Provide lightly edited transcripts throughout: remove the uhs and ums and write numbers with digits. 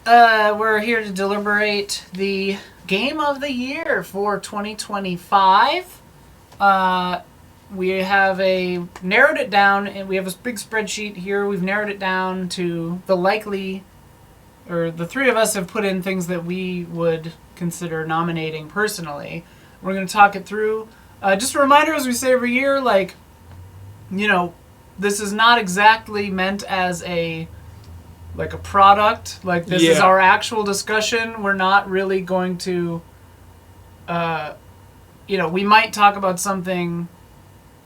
we're here to deliberate the game of the year for 2025. We have narrowed it down, and we have a big spreadsheet here. We've narrowed it down to the three of us have put in things that we would consider nominating personally. We're going to talk it through. Just a reminder, as we say every year, this is not exactly meant as a product. This is our actual discussion. We're not really going to, we might talk about something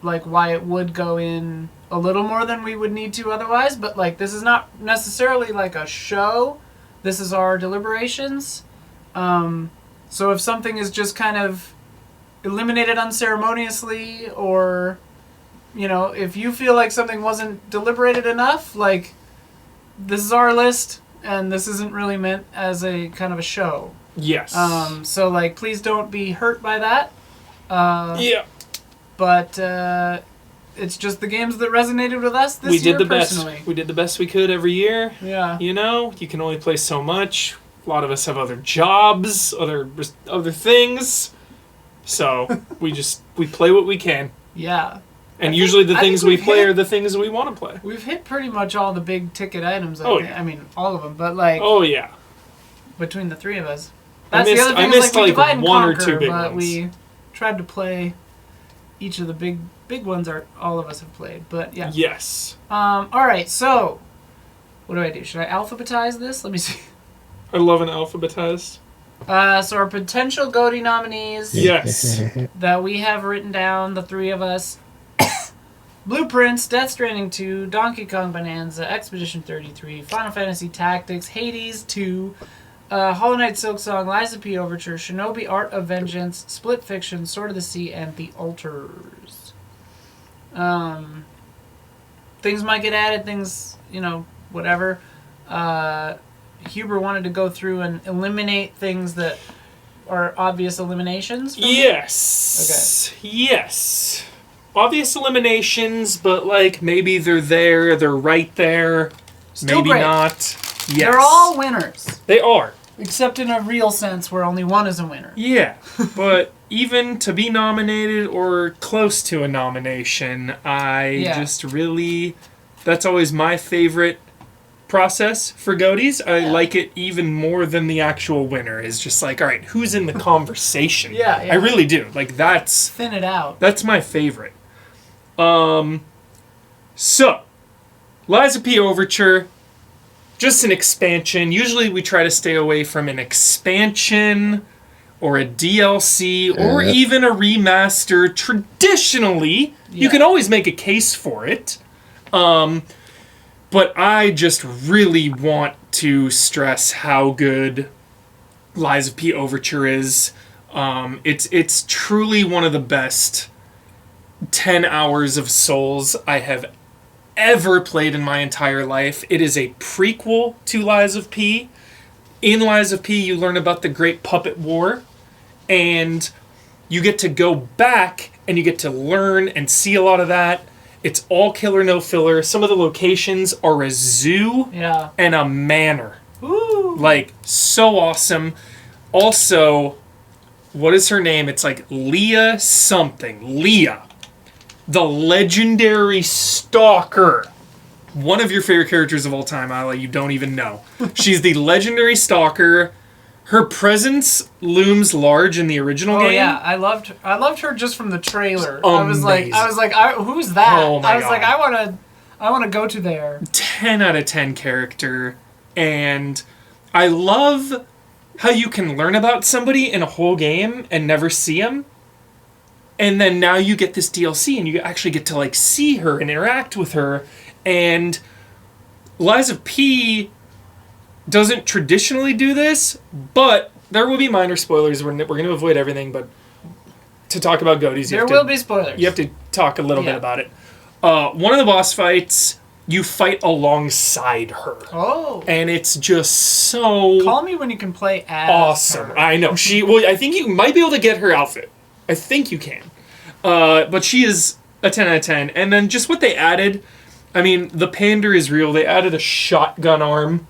like why it would go in a little more than we would need to otherwise, but this is not necessarily like a show. This is our deliberations. So if something is just kind of eliminated unceremoniously, or if you feel like something wasn't deliberated enough, this is our list, and this isn't really meant as a kind of a show. Yes. So please don't be hurt by that. Yeah. But it's just the games that resonated with us this year personally. We did the best we could every year. Yeah. You can only play so much. A lot of us have other jobs, other things. So we play what we can. Yeah. And usually the things we play are the things we want to play. We've hit pretty much all the big ticket items. Yeah. I mean, all of them. But oh yeah. Between the three of us. That's the other thing. I missed we divide one and conquer, or two big but ones. We tried to play each of the big ones. All of us have played. But yeah. Yes. All right. So, what do? Should I alphabetize this? Let me see. I love an alphabetized. So our potential GOTY nominees. Yes. That we have written down, the three of us. Blueprints, Death Stranding 2, Donkey Kong Bananza, Expedition 33, Final Fantasy Tactics, Hades 2, Hollow Knight Silksong, Lies of P Overture, Shinobi Art of Vengeance, Split Fiction, Sword of the Sea, and The Altars. Things might get added, things, whatever. Huber wanted to go through and eliminate things that are obvious eliminations. Yes. Okay. Yes. Obvious eliminations, but maybe they're right there. Still maybe great. Not. Yes. They're all winners. They are. Except in a real sense where only one is a winner. Yeah, but even to be nominated or close to a nomination, just really... That's always my favorite process for GOTYs. I like it even more than the actual winner. Is just all right, who's in the conversation? Yeah. I really do. That's... Thin it out. That's my favorite. So, Lies of P Overture, just an expansion. Usually we try to stay away from an expansion or a DLC or even a remaster. Traditionally, you can always make a case for it. But I just really want to stress how good Lies of P Overture is. It's truly one of the best 10 hours of Souls I have ever played in my entire life. It is a prequel to Lies of P. In Lies of P, you learn about the Great Puppet War, and you get to go back and you get to learn and see a lot of that. It's all killer, no filler. Some of the locations are a zoo and a manor. Ooh. So awesome. Also, what is her name? It's Leah something. Leah. The legendary stalker. One of your favorite characters of all time, Isla, you don't even know. She's the legendary stalker. Her presence looms large in the original game. Oh yeah, I loved her just from the trailer. Amazing. I was like, who's that? Oh my God. I want to go to there. 10 out of 10 character, and I love how you can learn about somebody in a whole game and never see them. And then now you get this DLC and you actually get to see her and interact with her. And Lies of P doesn't traditionally do this, but there will be minor spoilers. We're going to avoid everything, but to talk about GOTYs, there will be spoilers. You have to talk a little bit about it. One of the boss fights, you fight alongside her. Oh. And it's just so... Call me when you can play as awesome. her. I know. I think you might be able to get her outfit. I think you can. But she is a 10 out of 10. And then just what they added, the pander is real. They added a shotgun arm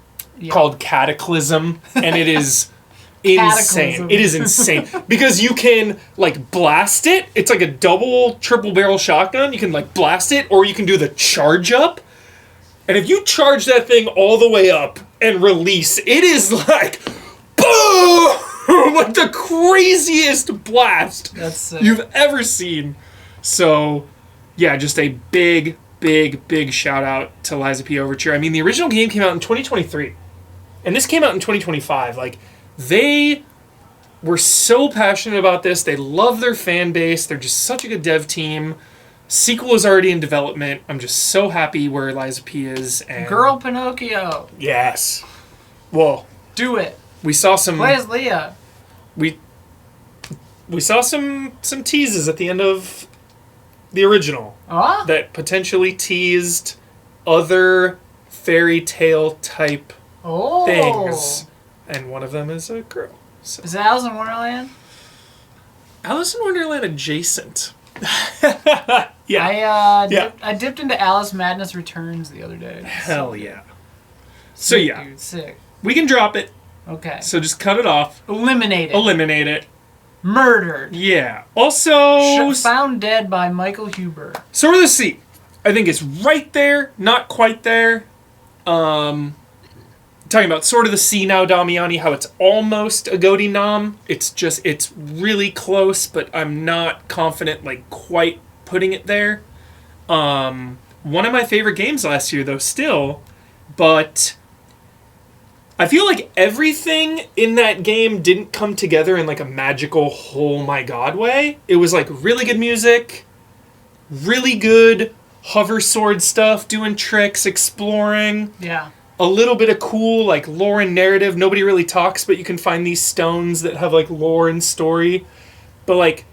called Cataclysm, and it is insane. It is insane because you can like blast it. It's like a double, triple barrel shotgun. You can like blast it, or you can do the charge up. And if you charge that thing all the way up and release, it is like boom, like the craziest blast you've ever seen. So, yeah, just a big shout out to Lies of P Overture. I mean, the original game came out in 2023, and this came out in 2025. Like, they were so passionate about this. They love their fan base. They're just such a good dev team. Sequel is already in development. I'm just so happy where Lies of P is. And Girl Pinocchio. Yes. Well, do it. We saw some. Play as Leah. We saw some teases at the end of the original that potentially teased other fairy tale type things, and one of them is a girl. So. Is it Alice in Wonderland? Alice in Wonderland adjacent. Yeah. I dipped into Alice Madness Returns the other day. Hell yeah. Sick, dude, sick. We can drop it. Okay. So just cut it off. Eliminate it. Murdered. Yeah. Also... Found dead by Michael Huber. Sword of the Sea. I think it's right there. Not quite there. Talking about Sword of the Sea now, Damiani, how it's almost a GOTY nom. It's really close, but I'm not confident, like, quite putting it there. One of my favorite games last year, though, still. But I feel like everything in that game didn't come together in, like, a magical, oh my god way. It was, like, really good music, really good hover sword stuff, doing tricks, exploring. Yeah. A little bit of cool, like, lore and narrative. Nobody really talks, but you can find these stones that have, like, lore and story. But, like,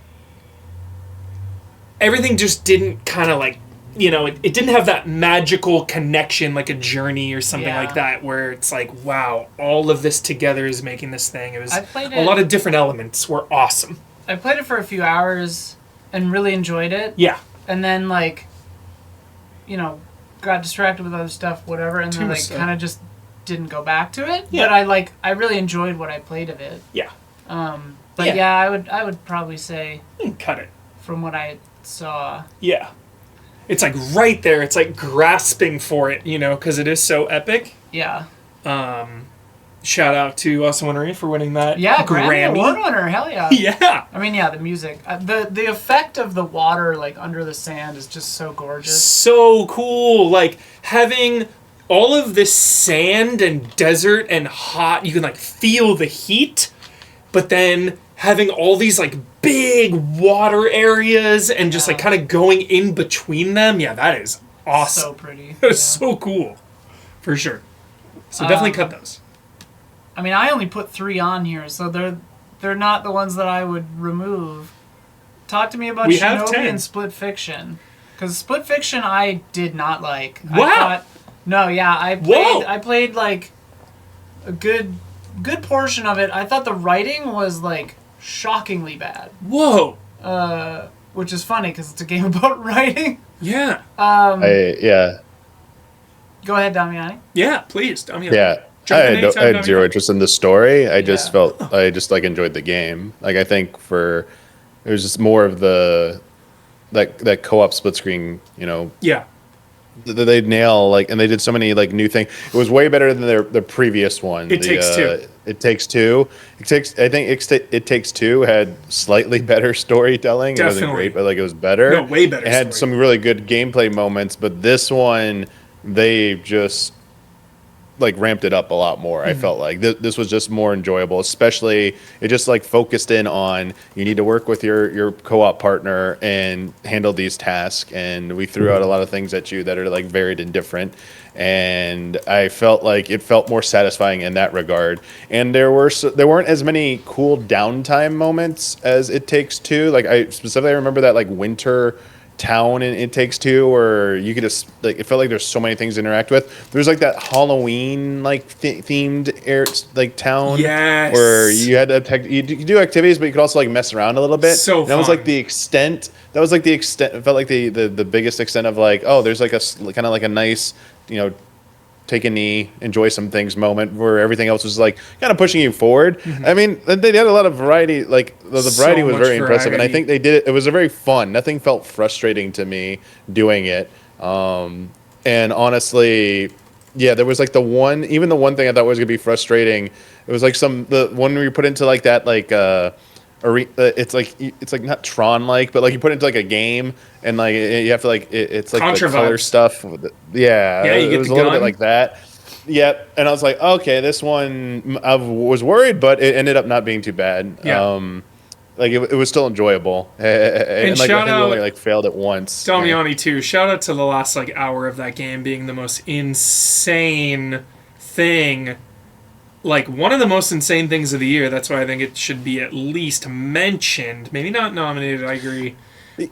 everything just didn't kind of, like, you know, it didn't have that magical connection, like a Journey or something like that, where it's like, wow, all of this together is making this thing. It was a lot of different elements were awesome. I played it for a few hours and really enjoyed it. Yeah. And then, like, you know, got distracted with other stuff, whatever, and then, like, kind of just didn't go back to it. Yeah. But I really enjoyed what I played of it. Yeah. But yeah, I would probably say... Cut it. From what I saw. Yeah. It's, like, right there. It's, like, grasping for it, you know, because it is so epic. Yeah. Shout out to Austin Winnery for winning that Grammy Award winner. Hell yeah. Yeah. I mean, yeah, the music. The effect of the water, like, under the sand is just so gorgeous. So cool. Like, having all of this sand and desert and hot, you can, like, feel the heat, but then having all these, like, big water areas and just, like, kind of going in between them. Yeah, that is awesome. So pretty. That is so cool. For sure. So definitely cut those. I mean, I only put 3 on here, so they're not the ones that I would remove. Talk to me about Shinobi and Split Fiction. Because Split Fiction I did not like. Wow. I played, like, a good portion of it. I thought the writing was, like, shockingly bad. Whoa. Which is funny because it's a game about writing. Yeah. Go ahead, Damiani. Yeah, please, Damiani. Yeah. I had zero interest in the story. I just like enjoyed the game. Like, I think it was just more of that co-op split screen, you know. Yeah. They nail, like, and they did so many, like, new things. It was way better than their previous one. It Takes Two. It Takes Two. It Takes Two had slightly better storytelling. Definitely. It wasn't great, but, like, it was better. No, way better. It had some really good gameplay moments, but this one, they just, like, ramped it up a lot more. I felt like this was just more enjoyable, especially it just, like, focused in on you need to work with your co-op partner and handle these tasks, and we threw out a lot of things at you that are, like, varied and different, and I felt like it felt more satisfying in that regard. And there weren't as many cool downtime moments as It Takes Two. Like, I specifically remember that, like, winter town in It Takes Two, where you could just, like, it felt like there's so many things to interact with. There's, like, that Halloween, like, themed like town, where you had to you do activities, but you could also, like, mess around a little bit. So and that was like the extent. That was like the extent. It felt like the biggest extent of, like, oh, there's, like, a kind of like a nice, you know, take a knee, enjoy some things moment where everything else was like kind of pushing you forward. Mm-hmm. I mean, they had a lot of variety. Like the variety was much very impressive, and I variety. think they did it. It was a very fun. Nothing felt frustrating to me doing it. And honestly, yeah, there was like the one thing I thought was gonna be frustrating. It was like the one where you put into like that it's like not Tron like, but like you put into like a game and like you have to like it's like the color stuff. Yeah, you get it was the a little gun. bit like that. Yep, and I was like, okay, this one I was worried, but it ended up not being too bad. Yeah. Like it was still enjoyable, and like I think we only like failed it once. Damiani too. Shout out to the last like hour of that game being the most insane thing. Like one of the most insane things of the year. That's why I think it should be at least mentioned. Maybe not nominated. I agree.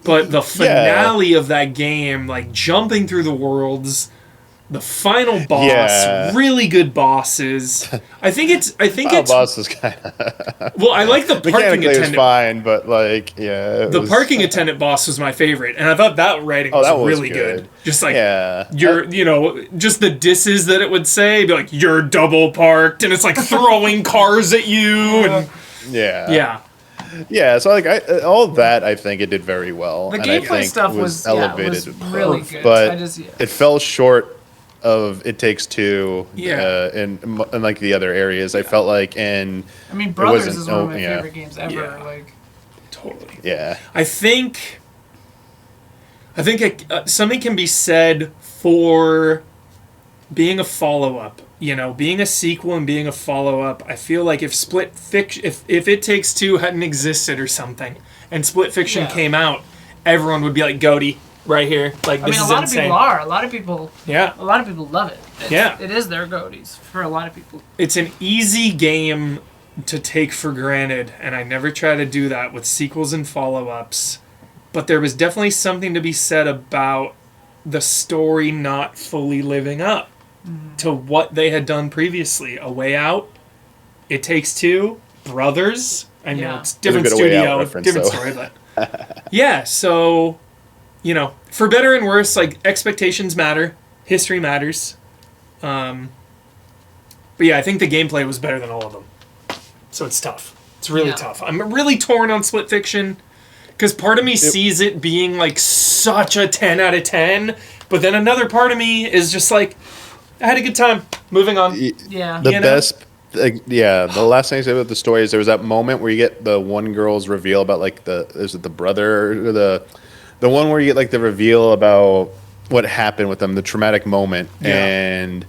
But the finale of that game, like jumping through the worlds, the final boss, really good bosses. I think it's boss is kind of well. I like the parking mechanically it was attendant. fine, but like The parking attendant boss was my favorite, and I thought that writing was, really good. Just like just the disses that it would say, be like you're double parked, and it's like throwing cars at you, and yeah. So like all of that, I think it did very well. The and gameplay I think stuff was elevated, was really good. but it fell short of It Takes Two, and like the other areas. I felt like, and I mean, Brothers is one of my favorite games ever. Yeah. Like, totally. Yeah. I think something can be said for being a follow-up. You know, being a sequel and being a follow-up. I feel like if if It Takes Two hadn't existed or something, and Split Fiction came out, everyone would be like, "Goaty, right here." Like, this is insane. a lot of people are. A lot of people. Yeah. A lot of people love it. It is their goaties for a lot of people. It's an easy game to take for granted, and I never try to do that with sequels and follow-ups. But there was definitely something to be said about the story not fully living up to what they had done previously. A Way Out, It Takes Two, Brothers. I know it's different studio, different story, but yeah. So, you know, for better and worse, like expectations matter, history matters. But yeah, I think the gameplay was better than all of them. So it's tough. It's really tough. I'm really torn on Split Fiction because part of me sees it being like such a 10 out of 10, but then another part of me is just like, I had a good time. Moving on. Yeah. The best, the last thing I said about the story is there was that moment where you get the one girl's reveal about like is it the brother or the one where you get like the reveal about what happened with them, the traumatic moment, and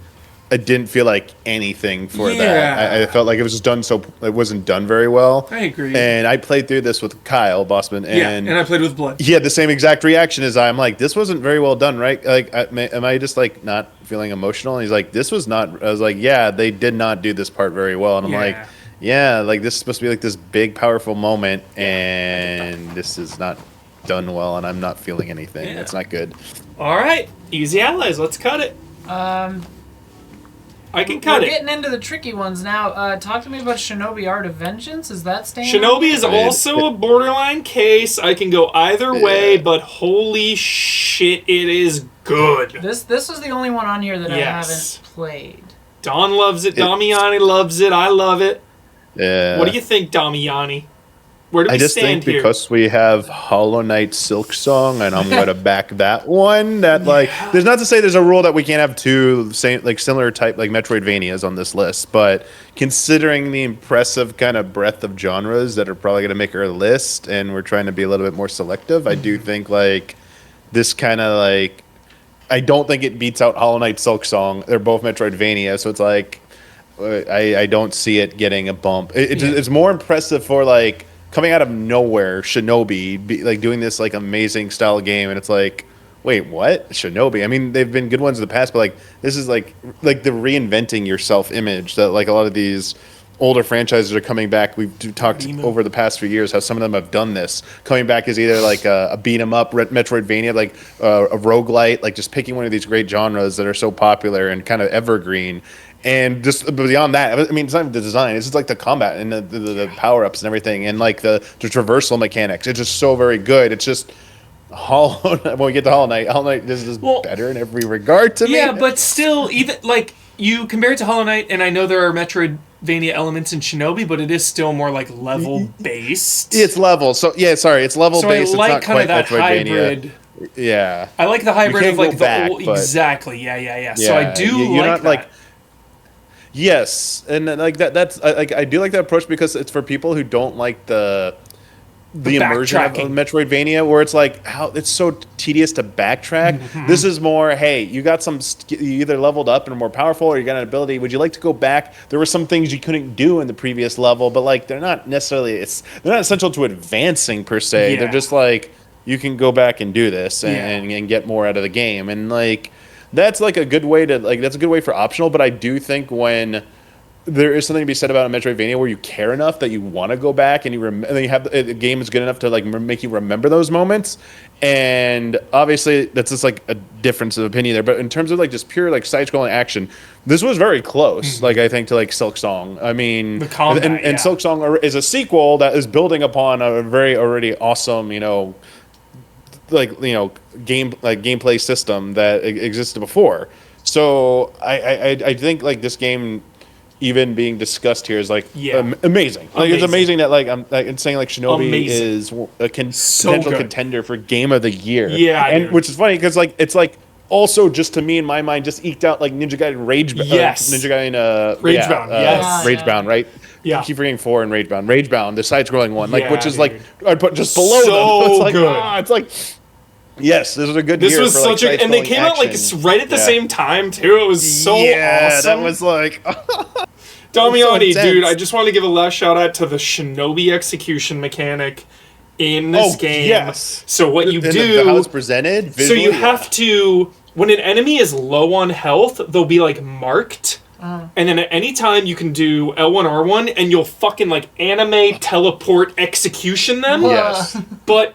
I didn't feel like anything for that. I felt like it was just done it wasn't done very well. I agree. And I played through this with Kyle Bossman, and I played with Blood. He had the same exact reaction as I'm like, this wasn't very well done, right? Like, am I just like not feeling emotional? And he's like, this was not. I was like, yeah, they did not do this part very well. And I'm like, yeah, like this is supposed to be like this big, powerful moment, and this is not done well, and I'm not feeling anything. It's not good. All right, Easy Allies, let's cut it. I can cut it. We're getting into the tricky ones now. Talk to me about Shinobi Art of Vengeance. Is that staying? Shinobi is also a borderline case. I can go either way, but holy shit, it is good. This is the only one on here that I haven't played. Don loves it. Damiani loves it. I love it. Yeah. What do you think, Damiani? Where do we stand here? I just think because we have Hollow Knight Silk Song, and I'm gonna back that one. That like, there's not to say there's a rule that we can't have two similar type like Metroidvanias on this list, but considering the impressive kind of breadth of genres that are probably gonna make our list, and we're trying to be a little bit more selective, I do think like this kind of like, I don't think it beats out Hollow Knight Silk Song. They're both Metroidvania, so it's like I don't see it getting a bump. It's more impressive for like, coming out of nowhere, Shinobi, like doing this like amazing style game, and it's like, wait, what? Shinobi? I mean, they've been good ones in the past, but like this is like the reinventing yourself image that like a lot of these older franchises are coming back. We've talked over the past few years how some of them have done this, coming back as either like a beat 'em up Metroidvania, like a roguelite, like just picking one of these great genres that are so popular and kind of evergreen. And just beyond that, I mean, it's not even the design. It's just like the combat and the power-ups and everything, and like the traversal mechanics. It's just so very good. It's just when we get to Hollow Knight is better in every regard to me. Yeah, but still, even like you compare it to Hollow Knight, and I know there are Metroidvania elements in Shinobi, but it is still more like level based. It's level. So yeah, sorry, it's level So based. I like it's not kind of quite that Metroidvania. hybrid. Yeah, I like the hybrid of like back, the old, but exactly. Yeah. So I do you're like not that. like. Yes, and like that. That's I do like that approach because it's for people who don't like the immersion of backtracking. Metroidvania, where it's like how it's so tedious to backtrack. Mm-hmm. This is more, hey, you got you either leveled up and are more powerful, or you got an ability. Would you like to go back? There were some things you couldn't do in the previous level, but like they're not necessarily they're not essential to advancing per se. Yeah. They're just like you can go back and do this Yeah. and get more out of the game, and like that's like a good way to that's a good way for optional. But I do think when there is something to be said about a Metroidvania where you care enough that you want to go back and and then you have the game is good enough to like make you remember those moments. And obviously that's just like a difference of opinion there. But in terms of like just pure like side-scrolling action, this was very close. Like I think to like Silk Song. I mean, The combat, and Silk Song is a sequel that is building upon a very already awesome, gameplay system that existed before. So I think like this game even being discussed here is like amazing. Like it's amazing that like I'm saying like Shinobi is a potential contender for Game of the Year. Yeah, and which is funny because like it's like also just to me in my mind just eked out like Ninja Gaiden Ragebound. Ragebound, right? Yeah. I keep forgetting 4 and Ragebound. Ragebound, the side-scrolling one, like which is like I'd put just below So them. It's like good. it's like. Yes, this was a good This year was for, such like, a, and they came out like right at the same time too. It was so awesome. That was like Damiani, so dude. I just want to give a last shout out to the Shinobi execution mechanic in this game. Yes. So what you do, how it's presented, visually, so you have to when an enemy is low on health, they'll be like marked. And then at any time you can do L1 R1 and you'll fucking like anime teleport execution them. Yes. But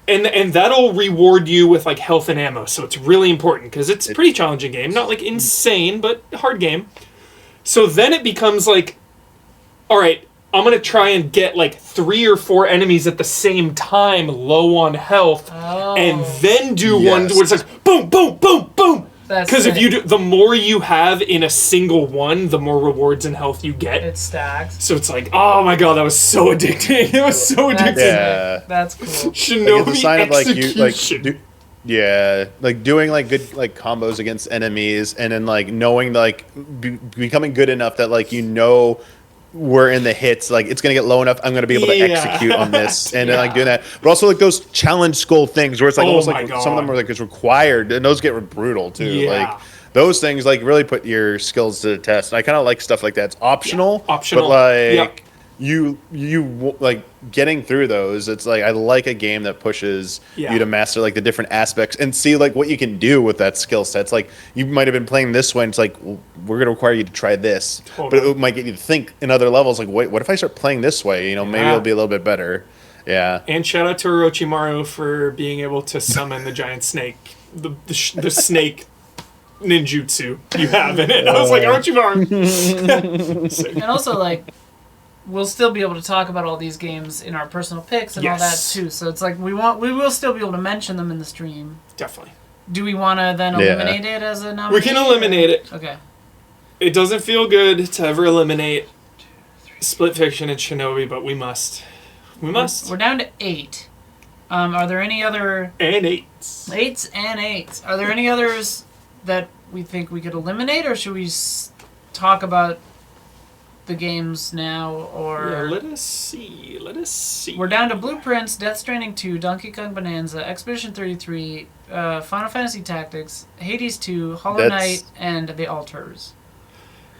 and that'll reward you with like health and ammo. So it's really important because it's a pretty challenging game. Not like insane, but hard game. So then it becomes like, all right, I'm going to try and get like 3 or 4 enemies at the same time low on health and then do one where it's like boom, boom, boom, boom. Because if you do, the more you have in a single one, the more rewards and health you get. It stacks. So it's like, oh my god, that was so addicting. It was so addicting. Yeah. That's cool. Shinobi like, it's a sign execution. of like like doing like good like combos against enemies, and then like knowing like becoming good enough that like we're in the hits, like it's gonna get low enough I'm gonna be able to execute on this, and then like doing that, but also like those challenge skull things where it's like almost like some of them are like it's required, and those get brutal too. Like those things like really put your skills to the test, and I kind of like stuff like that. It's optional, but like you like getting through those, it's like I like a game that pushes you to master like the different aspects and see like what you can do with that skill set. It's like you might have been playing this one, it's like, well, we're going to require you to try this, but it might get you to think in other levels like, wait, what if I start playing this way, maybe it'll be a little bit better. And shout out to Orochimaru for being able to summon the giant snake, the snake ninjutsu you have in it. I was like, Orochimaru. And also like we'll still be able to talk about all these games in our personal picks and all that too. So it's like we will still be able to mention them in the stream. Definitely. Do we want to then eliminate it as a nominee? We can eliminate it. Okay. It doesn't feel good to ever eliminate Split Fiction and Shinobi, but we must. We must. We're down to 8. Are there any other... And 8s. 8s and 8s. Are there any others that we think we could eliminate, or should we talk about the games now, or... Yeah, let us see. We're down to Blueprints, Death Stranding 2, Donkey Kong Bonanza, Expedition 33, Final Fantasy Tactics, Hades 2, Hollow Knight, and The Altars.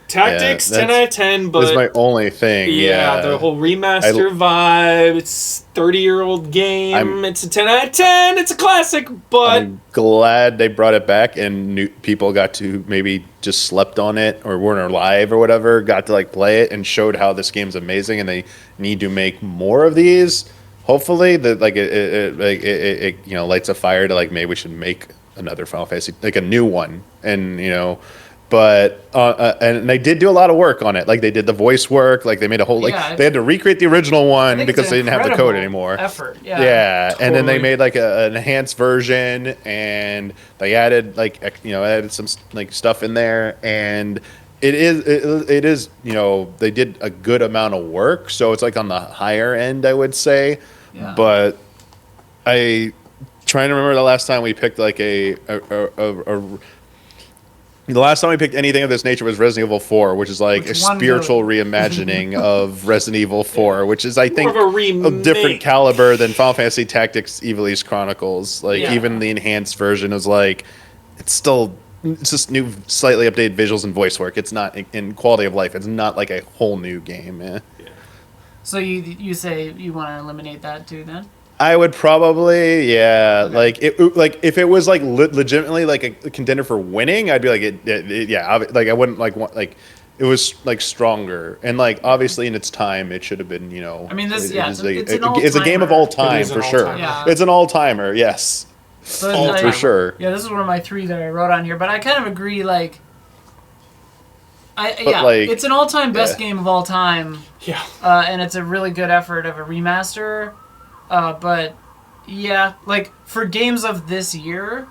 Tactics, 10 out of 10, but... That's my only thing, the whole remaster vibe, it's 30-year-old game, it's a 10 out of 10, it's a classic, but... I'm glad they brought it back, and people got to maybe just slept on it, or weren't alive or whatever, got to like play it, and showed how this game's amazing, and they need to make more of these. Hopefully, that like it lights a fire to like maybe we should make another Final Fantasy, like a new one, and But and they did do a lot of work on it. Like they did the voice work. Like they made a whole they had to recreate the original one because they didn't have the code anymore. Effort, totally. And then they made like an enhanced version, and they added added some like stuff in there, and it is, you know, they did a good amount of work, so it's like on the higher end, I would say. Yeah. But I trying to remember the last time we picked like the last time we picked anything of this nature was Resident Evil 4, which is like Which a won spiritual the- reimagining of Resident Evil 4, which is, I think, More of a a remake. different caliber than Final Fantasy Tactics Ivalice Chronicles. Like, Yeah. even the enhanced version is like, it's just new, slightly updated visuals and voice work. It's not in quality of life. It's not like a whole new game. Eh. So you say you want to eliminate that too then? I would probably, yeah, Okay. like if it was like legitimately like a contender for winning, I'd be like, yeah, like I wouldn't like want like it was like stronger and like obviously in its time it should have been, you know. I mean, this- it yeah, is it's a an game of all-timer. all It time is an for sure. all-timer. Yeah. It's an all timer, yes, So All-timer. for sure. Yeah, this is one of my 3 that I wrote on here, but I kind of agree. Like, But, yeah, like, it's an all-time best yeah. game of all time, Yeah. and it's a really good effort of a remaster. But yeah, like for games of this year,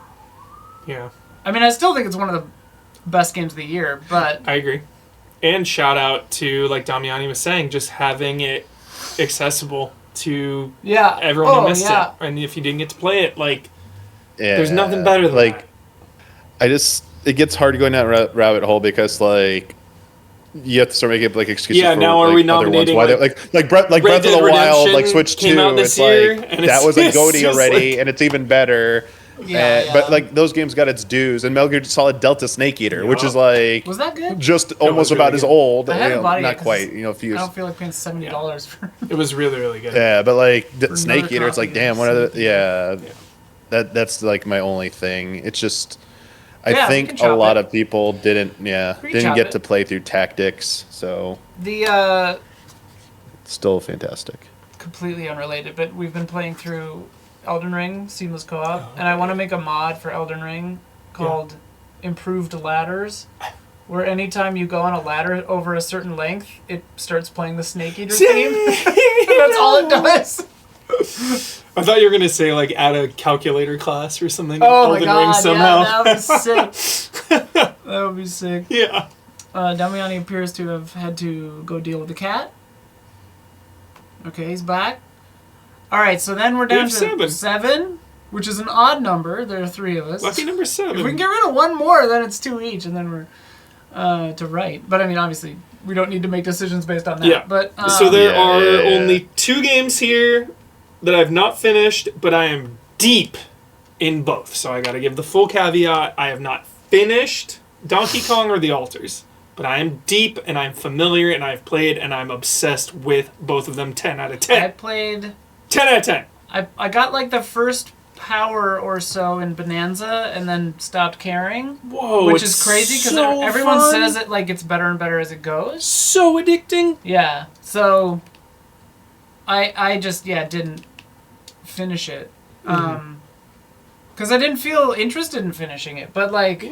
Yeah. I mean, I still think it's one of the best games of the year. But I agree. And shout out to, like Damiani was saying, just having it accessible to yeah, everyone who missed yeah. it. And if you didn't get to play it, like, Yeah. there's nothing better than like that. it gets hard going down that rabbit hole because like you have to start making like excuses. Yeah, for, now are like, we other ones. nominating, Why like, Breath Red of Dead the Wild, like Redemption Switch came 2, out this it's year, like and that it's was like just GOTY already, like- and it's even better. Yeah, But yeah. like those games got its dues, and Metal Gear Solid Delta Snake Eater, which Yeah. is like Was that good? just was almost really about good. as old. I haven't bought it yet not 'cause quite, you know, a few. I don't feel like paying $70 for. It was really, really good. Yeah, but like For Snake another Eater, it's like copy damn, of what are the, Snake yeah, that's like my only thing. It's just I Yeah, we can think a chop lot it. of people didn't We can didn't chop get it. to play through Tactics, so The still fantastic. completely unrelated, but we've been playing through Elden Ring Seamless Co-op, and I want to make a mod for Elden Ring called Improved Ladders, where anytime you go on a ladder over a certain length, it starts playing the Snake Eater theme. That's all it does. I thought you were gonna say like add a calculator class or something. Oh my Elden god, Ring somehow. yeah, that would be sick. That would be sick. Yeah. Damiani appears to have had to go deal with the cat. Okay, he's back. Alright, so then we're down have to seven. 7, which is an odd number. There are 3 of us. Lucky number 7. If we can get rid of one more, then it's 2 each, and then we're to write. But I mean, obviously, we don't need to make decisions based on that. Yeah. But So there Yeah, are yeah, yeah. only 2 games here that I've not finished, but I am deep in both. So I got to give the full caveat. I have not finished Donkey Kong or The Alters, but I am deep and I'm familiar and I've played and I'm obsessed with both of them. 10 out of 10. I played. 10 out of 10. I got like the first power or so in Bananza, and then stopped caring. Whoa, Which it's is crazy because so everyone fun. says it like gets better and better as it goes. So addicting. Yeah. So I just didn't finish it. Cuz I didn't feel interested in finishing it. But like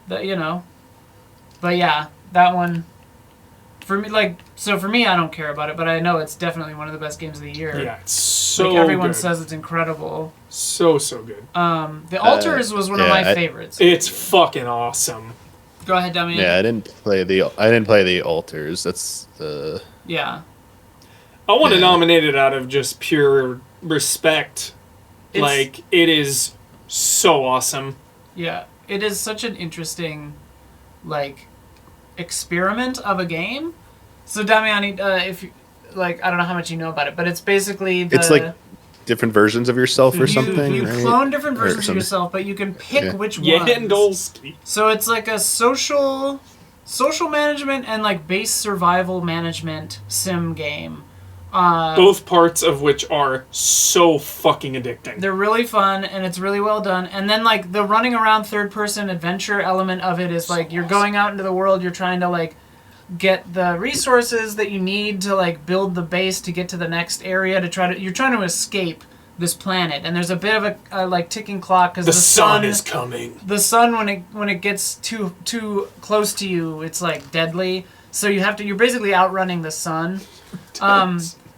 But yeah, that one for me for me I don't care about it, but I know it's definitely one of the best games of the year. Yeah, it's so Like everyone good. says it's incredible. So good. The Alters was one of my favorites. It's fucking awesome. Go ahead, Damian. Yeah, I didn't play the Alters. That's the Yeah. I want to Yeah. nominate it out of just pure respect. It's- Like, it is so awesome. Yeah. It is such an interesting experiment of a game. So Damiani, if you, I don't know how much you know about it, but it's basically it's like different versions of yourself or something. You right? clone different Or versions of something. yourself, but you can pick Yeah. which Yeah, ones. Dolsky. So it's like a social management and like base survival management sim game. Both parts of which are so fucking addicting. They're really fun and it's really well done. And then like the running around third person adventure element of it is like you're going out into the world, you're trying to like get the resources that you need to like build the base to get to the next area you're trying to escape this planet. And there's a bit of a like ticking clock because The sun is coming. the sun when it gets too close to you, it's like deadly. So you're basically outrunning the sun.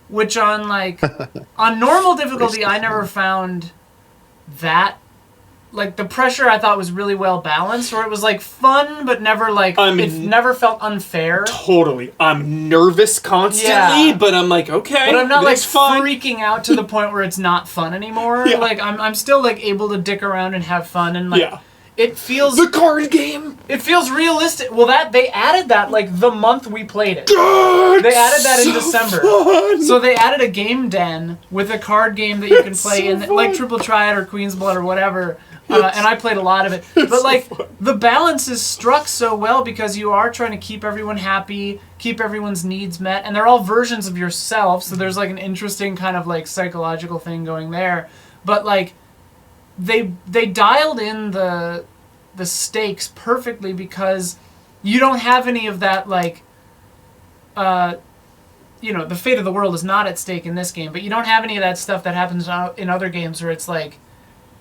Which on on normal difficulty I never found that like the pressure I thought was really well balanced, where it was like fun but never like it never felt unfair. Totally. I'm nervous constantly, but I'm like, okay, but I'm not like fine. freaking out to the point where it's not fun anymore. Yeah. Like I'm still like able to dick around and have fun, and like it feels the card game. It feels realistic. Well, that they added that like the month we played it. God, they added that in December. Fun. So they added a game den with a card game that you can play in like Triple Triad or Queen's Blood or whatever. And I played a lot of it. But like the balance is struck so well because you are trying to keep everyone happy, keep everyone's needs met, and they're all versions of yourself. So there's like an interesting kind of like psychological thing going there. But like they dialed in the stakes perfectly because you don't have any of that like the fate of the world is not at stake in this game, but you don't have any of that stuff that happens in other games where it's like,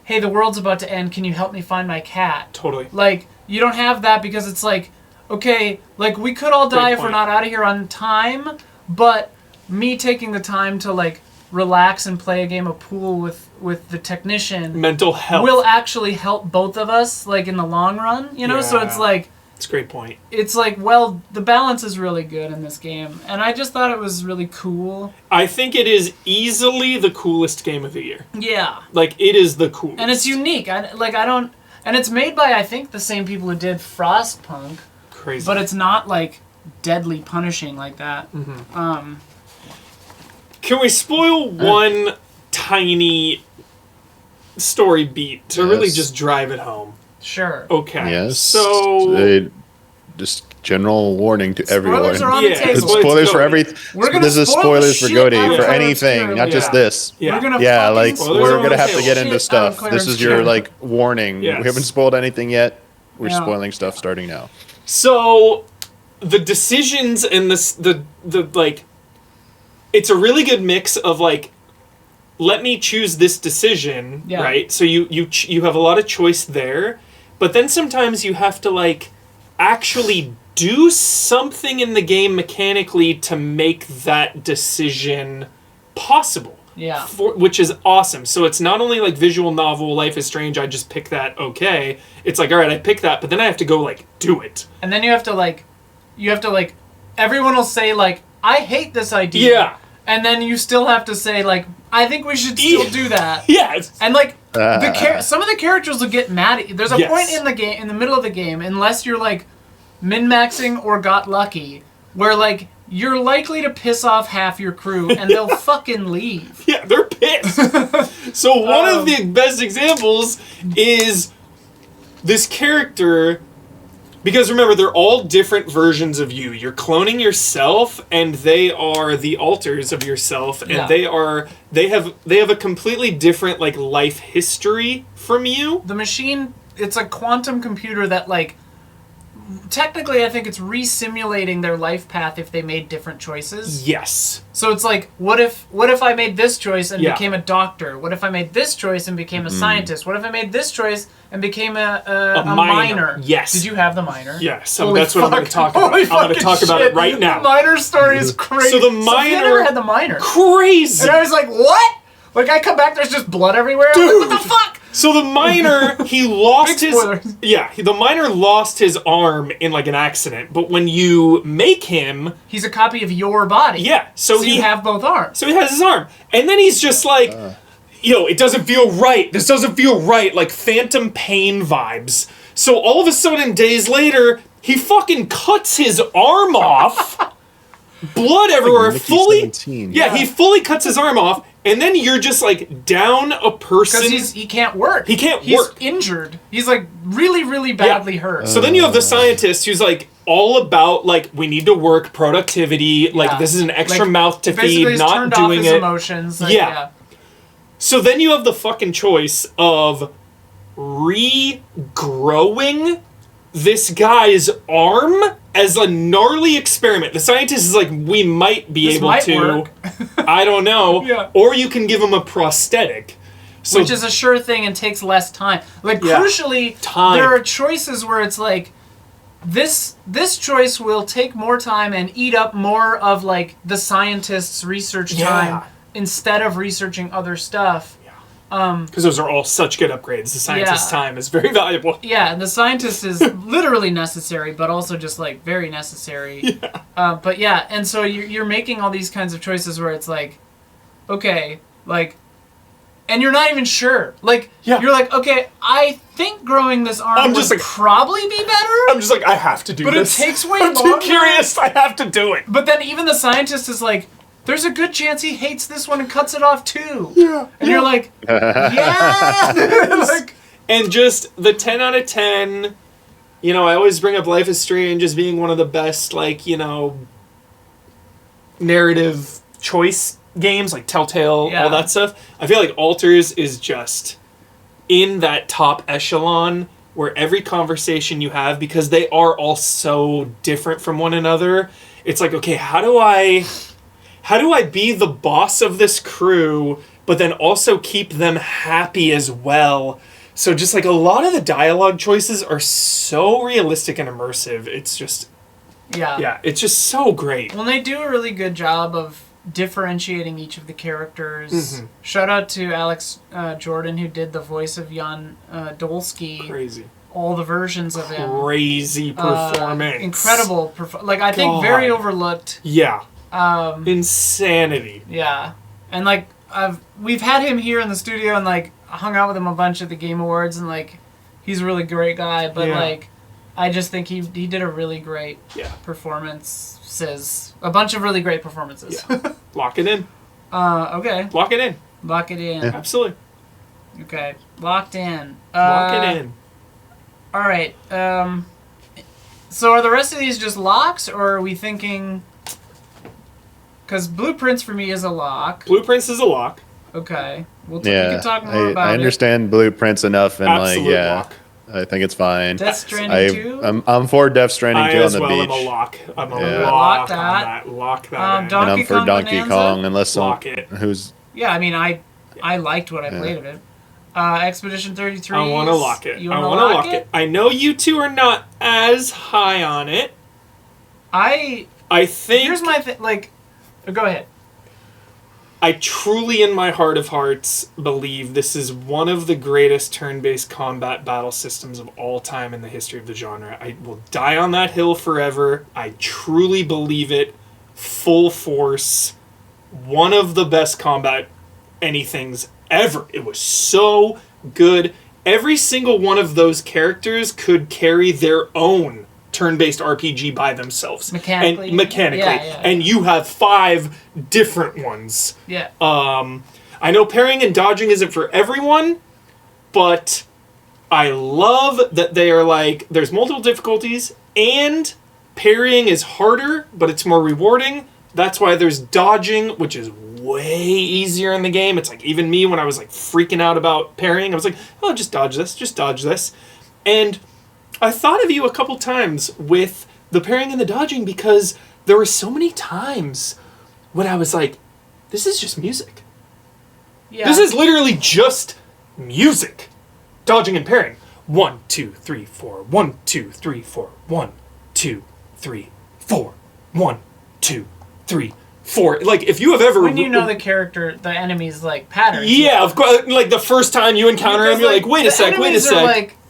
hey, the world's about to end, can you help me find my cat? Totally. Like, you don't have that because it's like, okay, like we could all die if we're not out of here on time, but me taking the time to like relax and play a game of pool with the technician mental health will actually help both of us like in the long run, so it's like it's a great point. It's like, well, the balance is really good in this game, and I just thought it was really cool. I think it is easily the coolest game of the year. Yeah, like it is the coolest, and it's unique. And it's made by I think the same people who did Frostpunk. Crazy, but it's not like deadly punishing like that. Mm-hmm. Can we spoil one tiny story beat to really just drive it home? Sure. Okay. Yes. So, just general warning to everyone. Spoilers are on the table. Spoilers for everything. This is spoilers for Goaty, for anything, not just this. We're gonna we're gonna have to get into stuff. This is your like warning. Yes. We haven't spoiled anything yet. We're spoiling stuff starting now. So, the decisions and the like, it's a really good mix of like, let me choose this decision, right? So you have a lot of choice there, but then sometimes you have to like actually do something in the game mechanically to make that decision possible. Yeah. Which is awesome. So it's not only like visual novel, Life is Strange, I just pick that, okay. It's like, all right, I pick that, but then I have to go like do it. And then you have to like, everyone will say like, I hate this idea. Yeah. And then you still have to say like, I think we should still do that. Yes. And like some of the characters will get mad at you. There's a point in the game, in the middle of the game, unless you're like min-maxing or got lucky, where like you're likely to piss off half your crew and they'll fucking leave. Yeah, they're pissed. So one of the best examples is this character. Because remember, they're all different versions of you. You're cloning yourself, and they are the alters of yourself, and they have a completely different like life history from you. The machine, it's a quantum computer that like technically I think it's re-simulating their life path if they made different choices. Yes. So it's like, what if I made this choice and became a doctor? What if I made this choice and became a scientist? What if I made this choice and became a miner? Yes. Did you have the miner? Yes. So that's what I'm going to talk about. I'm going to talk about it right now. The miner story is crazy. So the miner... Sophia never had the miner. Crazy. And I was like, what? Like, I come back, there's just blood everywhere. Dude. I'm like, what the fuck? So the miner, he lost his... Spoilers. Yeah, the miner lost his arm in, like, an accident. But when you make him... He's a copy of your body. Yeah. So you have both arms. So he has his arm. And then he's just like, it doesn't feel right. This doesn't feel right. Like, phantom pain vibes. So all of a sudden, days later, he fucking cuts his arm off. Blood everywhere. Like fully... 17. Yeah, he fully cuts his arm off. And then you're just, like, down a person. Because he can't work. He can't work. He's injured. He's, like, really, really badly hurt. So then you have the scientist who's, like, all about, like, we need to work, productivity, like, this is an extra mouth to feed, not doing off his it. Emotions. Like, So then you have the fucking choice of regrowing this guy's arm as a gnarly experiment. The scientist is like, we might be able to. Work. I don't know. Yeah. Or you can give him a prosthetic. So, which is a sure thing and takes less time. Like, crucially, there are choices where it's like, this choice will take more time and eat up more of, like, the scientist's research time instead of researching other stuff. Because those are all such good upgrades. The scientist's time is very valuable. Yeah, and the scientist is literally necessary, but also just, like, very necessary. Yeah. But yeah, and so you're making all these kinds of choices where it's like, okay, like, and you're not even sure. Like, you're like, okay, I think growing this arm would probably be better. I'm just like, I have to do this. But it takes way longer. I'm too curious. I have to do it. But then even the scientist is like, there's a good chance he hates this one and cuts it off too. Yeah. And you're like, yes! Like, and just the 10 out of 10, you know, I always bring up Life is Strange as being one of the best, like, you know, narrative choice games, like Telltale, all that stuff. I feel like Alters is just in that top echelon where every conversation you have, because they are all so different from one another, it's like, okay, how do I be the boss of this crew, but then also keep them happy as well? So just like a lot of the dialogue choices are so realistic and immersive. It's just, it's just so great. Well, they do a really good job of differentiating each of the characters. Mm-hmm. Shout out to Alex Jordan, who did the voice of Jan Dolsky. Crazy. All the versions of him. Crazy performance. Incredible like, I think very overlooked. Yeah. Insanity. Yeah. And, like, we've had him here in the studio and, like, hung out with him a bunch at the Game Awards, and, like, he's a really great guy, but, like, I just think he did a really great performances. A bunch of really great performances. Yeah. Lock it in. Okay. Lock it in. Lock it in. Yeah. Absolutely. Okay. Locked in. Lock it in. All right. So are the rest of these just locks, or are we thinking... Because Blueprints for me is a lock. Blueprints is a lock. Okay. We can talk more about it. I understand Blueprints enough, and Absolute lock. I think it's fine. Death Stranding 2? I'm for Death Stranding 2 on the beach. I'm a lock. I'm a lock on that. Lock that in. Donkey and I'm for Kong Donkey Bananza? Kong, unless Lock it. who's... Yeah, I mean, I liked what I played of it. Expedition 33. I want to lock it. You I want to lock it? I know you two are not as high on it. I think... Here's my thing. Like, go ahead. I truly, in my heart of hearts, believe this is one of the greatest turn-based combat battle systems of all time in the history of the genre. I will die on that hill forever. I truly believe it. Full force. One of the best combat anythings ever. It was so good. Every single one of those characters could carry their own turn-based RPG by themselves. Mechanically. And you have 5 different ones. Yeah. I know parrying and dodging isn't for everyone, but I love that they are like, there's multiple difficulties, and parrying is harder, but it's more rewarding. That's why there's dodging, which is way easier in the game. It's like, even me, when I was like freaking out about parrying, I was like, oh, just dodge this. And I thought of you a couple times with the parrying and the dodging, because there were so many times when I was like, this is just music. Yeah. This is literally just music. Dodging and parrying. 1, 2, 3, 4. 1, 2, 3, 4. 1, 2, 3, 4. 1, 2, 3, 4. Like, if you have ever... When you know the character, the enemy's, like, patterns. Yeah, of course. Like, the first time you encounter him, you're like, wait a sec.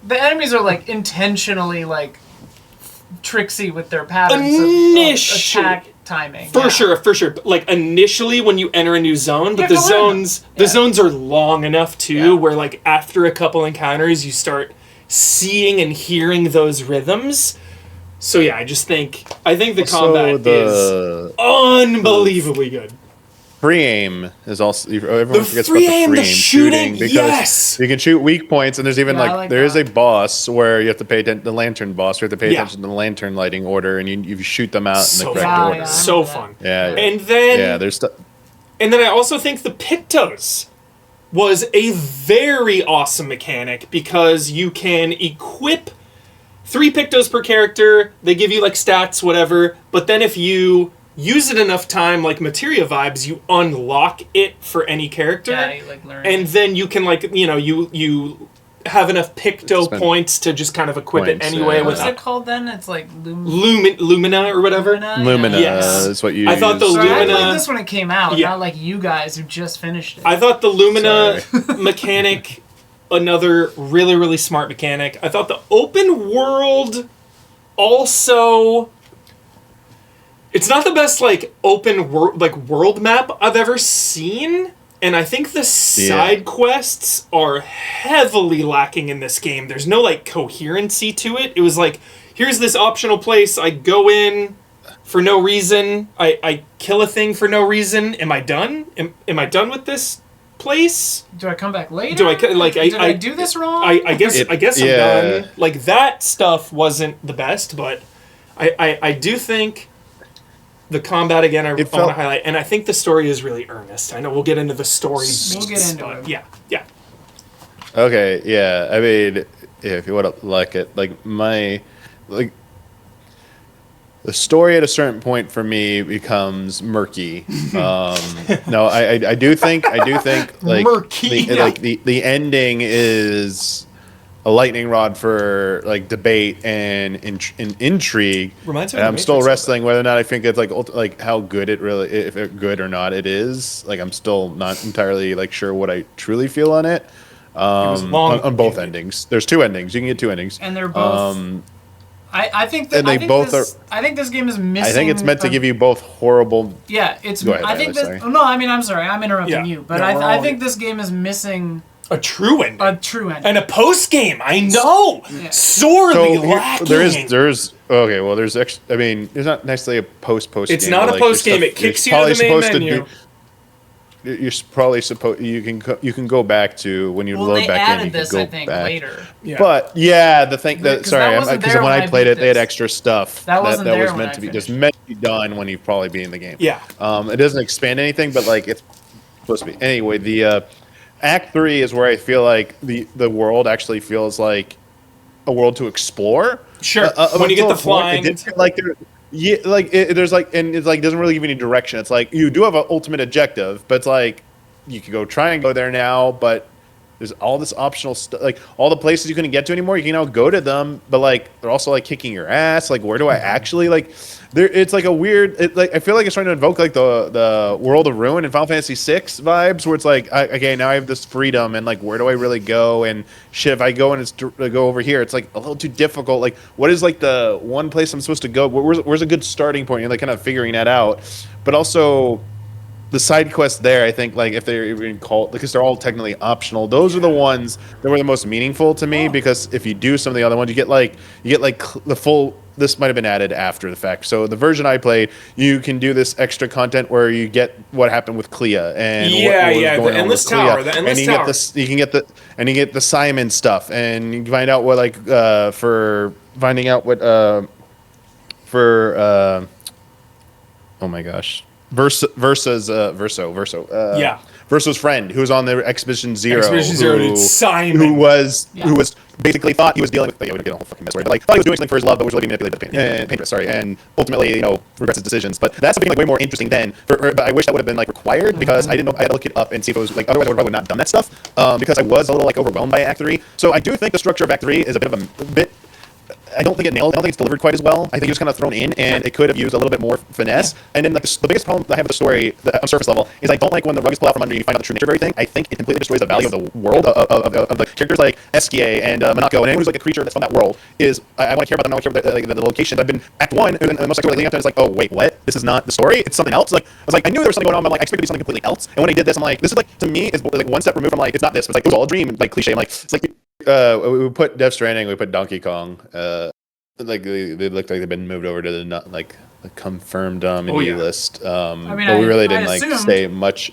The enemies are, like, intentionally, like, tricksy with their patterns of attack timing. For sure. Like, initially, when you enter a new zone, but the zones are long enough, too, where, like, after a couple encounters, you start seeing and hearing those rhythms. So, yeah, I think the combat is unbelievably good. Free aim is also... Everyone forgets about the shooting, because yes! you can shoot weak points, and there's even, there is a boss where you have to pay attention... The lantern boss, where you have to pay attention to the lantern lighting order, and you shoot them out in the correct order. Yeah, so fun. Yeah. And then... Yeah, there's stuff... And then I also think the Pictos was a very awesome mechanic, because you can equip 3 Pictos per character. They give you, like, stats, whatever. But then if you use it enough time, like Materia Vibes, you unlock it for any character. Yeah, you, like, learn. And then you can, like, you know, you have enough picto Spend points to just kind of equip it points, anyway. yeah. What's Without it called then? It's like Lumina or whatever. Lumina Yes. is what you I thought the use. Sorry, I Lumina- played this when it came out, Yeah. not like you guys who just finished it. I thought the Lumina mechanic, another really, really smart mechanic. I thought the open world also... It's not the best, like, open world map I've ever seen. And I think the side quests are heavily lacking in this game. There's no, like, coherency to it. It was like, here's this optional place. I go in for no reason. I kill a thing for no reason. Am I done? Am I done with this place? Do I come back later? Do I like Did I do this wrong? I guess I'm yeah. done. Like that stuff wasn't the best, but I do think the combat again I want to highlight, and I think the story is really earnest. I know we'll get into the story. We'll get into it. Yeah. Okay, yeah. I mean, yeah, if you want to like it, like the story at a certain point for me becomes murky. No, I do think like Murky. the ending is a lightning rod for like debate and intrigue. Reminds me And of I'm The still Matrix, wrestling whether or not I think it's like how good it really, if it good or not it is. Like I'm still not entirely like sure what I truly feel on it. was long On both ending. endings. There's two endings. You can get two endings. And they're both. I think that and they both are. I think this game is missing. I think it's meant to give you both horrible. Yeah, it's. Go ahead, I think Ivalice, this. sorry. Oh, no, I mean I'm sorry. I'm interrupting Yeah. you, but No, we're I all- think this game is missing A true ending. a true ending. And a post game. I know. Yeah. Sorely So lacking. there's okay. Well, there's I mean, there's not necessarily a post. It's game, not but, a like, post your game. stuff- It kicks you're you to the probably main supposed menu. You're probably supposed you can go back to when you well, load they back in. You added can this, go I think, back. later. Yeah. But yeah, the thing that Because sorry, that wasn't because there when when I I played beat it, they had this. extra stuff That wasn't there was when meant I to be finished. just meant to be done when you've probably be in the game. Yeah. It doesn't expand anything, but like it's supposed to be. Anyway, the Act 3 is where I feel like the world actually feels like a world to explore. Sure. Up When you get until the a point, flying. it didn't feel like there's like, and it's like doesn't really give you any direction. It's like you do have an ultimate objective, but it's like you could go try and go there now, but there's all this optional stuff, like all the places you couldn't get to anymore. You can now go to them, but like they're also like kicking your ass. Like where do I actually like? There, it's like a weird. Like I feel like it's trying to invoke like the World of Ruin and Final Fantasy VI vibes, where it's like, okay, now I have this freedom, and like where do I really go? And shit, if I go and it's go over here, it's like a little too difficult. Like what is like the one place I'm supposed to go? Where's a good starting point? You're like kind of figuring that out, but also. The side quests there, I think, like if they're even called, because they're all technically optional. Those are the ones that were the most meaningful to me. Because if you do some of the other ones, you get like the full. This might have been added after the fact. So the version I played, you can do this extra content where you get what happened with Clea and what was going the endless on with tower, Clea. the endless and tower. you can get the Simon stuff, and you can find out what for finding out what oh my gosh. Verso's friend who's on the Expedition Zero. Expedition Zero, dude, Simon. who was basically thought he was dealing with we would get a whole fucking mess, right? But like thought he was doing something for his love, but was really being manipulated, Painterest, sorry, and ultimately regrets his decisions. But that's something like way more interesting than. But I wish that would have been like required because I didn't know. I had to look it up and see if it was like otherwise I would probably not done that stuff because I was a little like overwhelmed by Act 3. So I do think the structure of Act 3 is a bit. I don't think it nailed. I don't think it's delivered quite as well. I think it was kind of thrown in, and it could have used a little bit more finesse. And then like the biggest problem I have with the story on surface level is I don't like when the rug is pulled out from under you. You find out the true nature of everything. I think it completely destroys the value of the world of the characters like Eskia and Monaco and anyone who's like a creature that's from that world. I want to care about them. I want to care about the locations. I've been Act 1, and then most of the leading up to it is like, oh wait, what? This is not the story. It's something else. Like I was like, I knew there was something going on, but like I expected it to be something completely else. And when I did this, I'm like, this is like to me is like one step removed from like it's not this. It's like it was all a dream and like cliche. I'm like it's like we put Death Stranding, we put Donkey Kong. Like they looked like they've been moved over to the not like the confirmed indie list. But we really didn't like say much.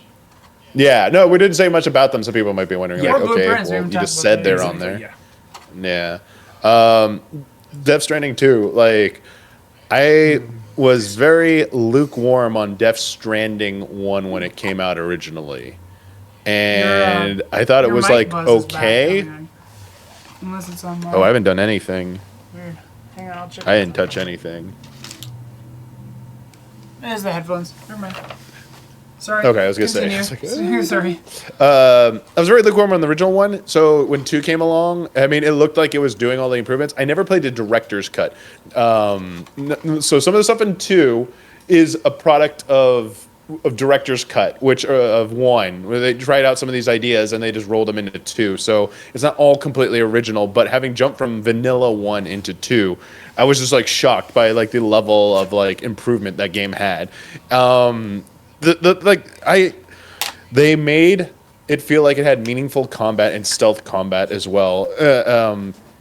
Yeah, no, we didn't say much about them, so people might be wondering like, okay, well, you just said they're on there. Yeah. Death Stranding 2, like I was very lukewarm on Death Stranding 1 when it came out originally, and I thought it was like okay. Unless it's on. Oh, I haven't done anything. Weird. Hang on, I'll check. I didn't touch anything. There's the headphones. Never mind. Sorry. Okay, I was gonna Continue. say. I was Sorry. I was very lukewarm on the original one. So when 2 came along, I mean, it looked like it was doing all the improvements. I never played the director's cut. So some of the stuff in 2 is a product of director's cut, which of 1, where they tried out some of these ideas and they just rolled them into 2. So it's not all completely original. But having jumped from vanilla 1 into 2, I was just like shocked by like the level of like improvement that game had. They made it feel like it had meaningful combat and stealth combat as well.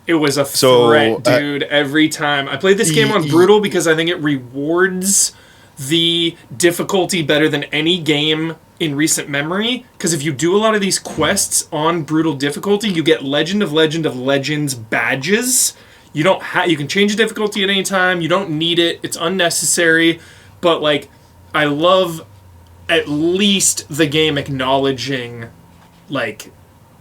It was a threat, dude, every time. I played this game on Brutal because I think it rewards the difficulty better than any game in recent memory. Because if you do a lot of these quests on Brutal difficulty, you get Legend of Legends badges. You don't you can change the difficulty at any time. You don't need it. It's unnecessary. But, like, I love at least the game acknowledging, like,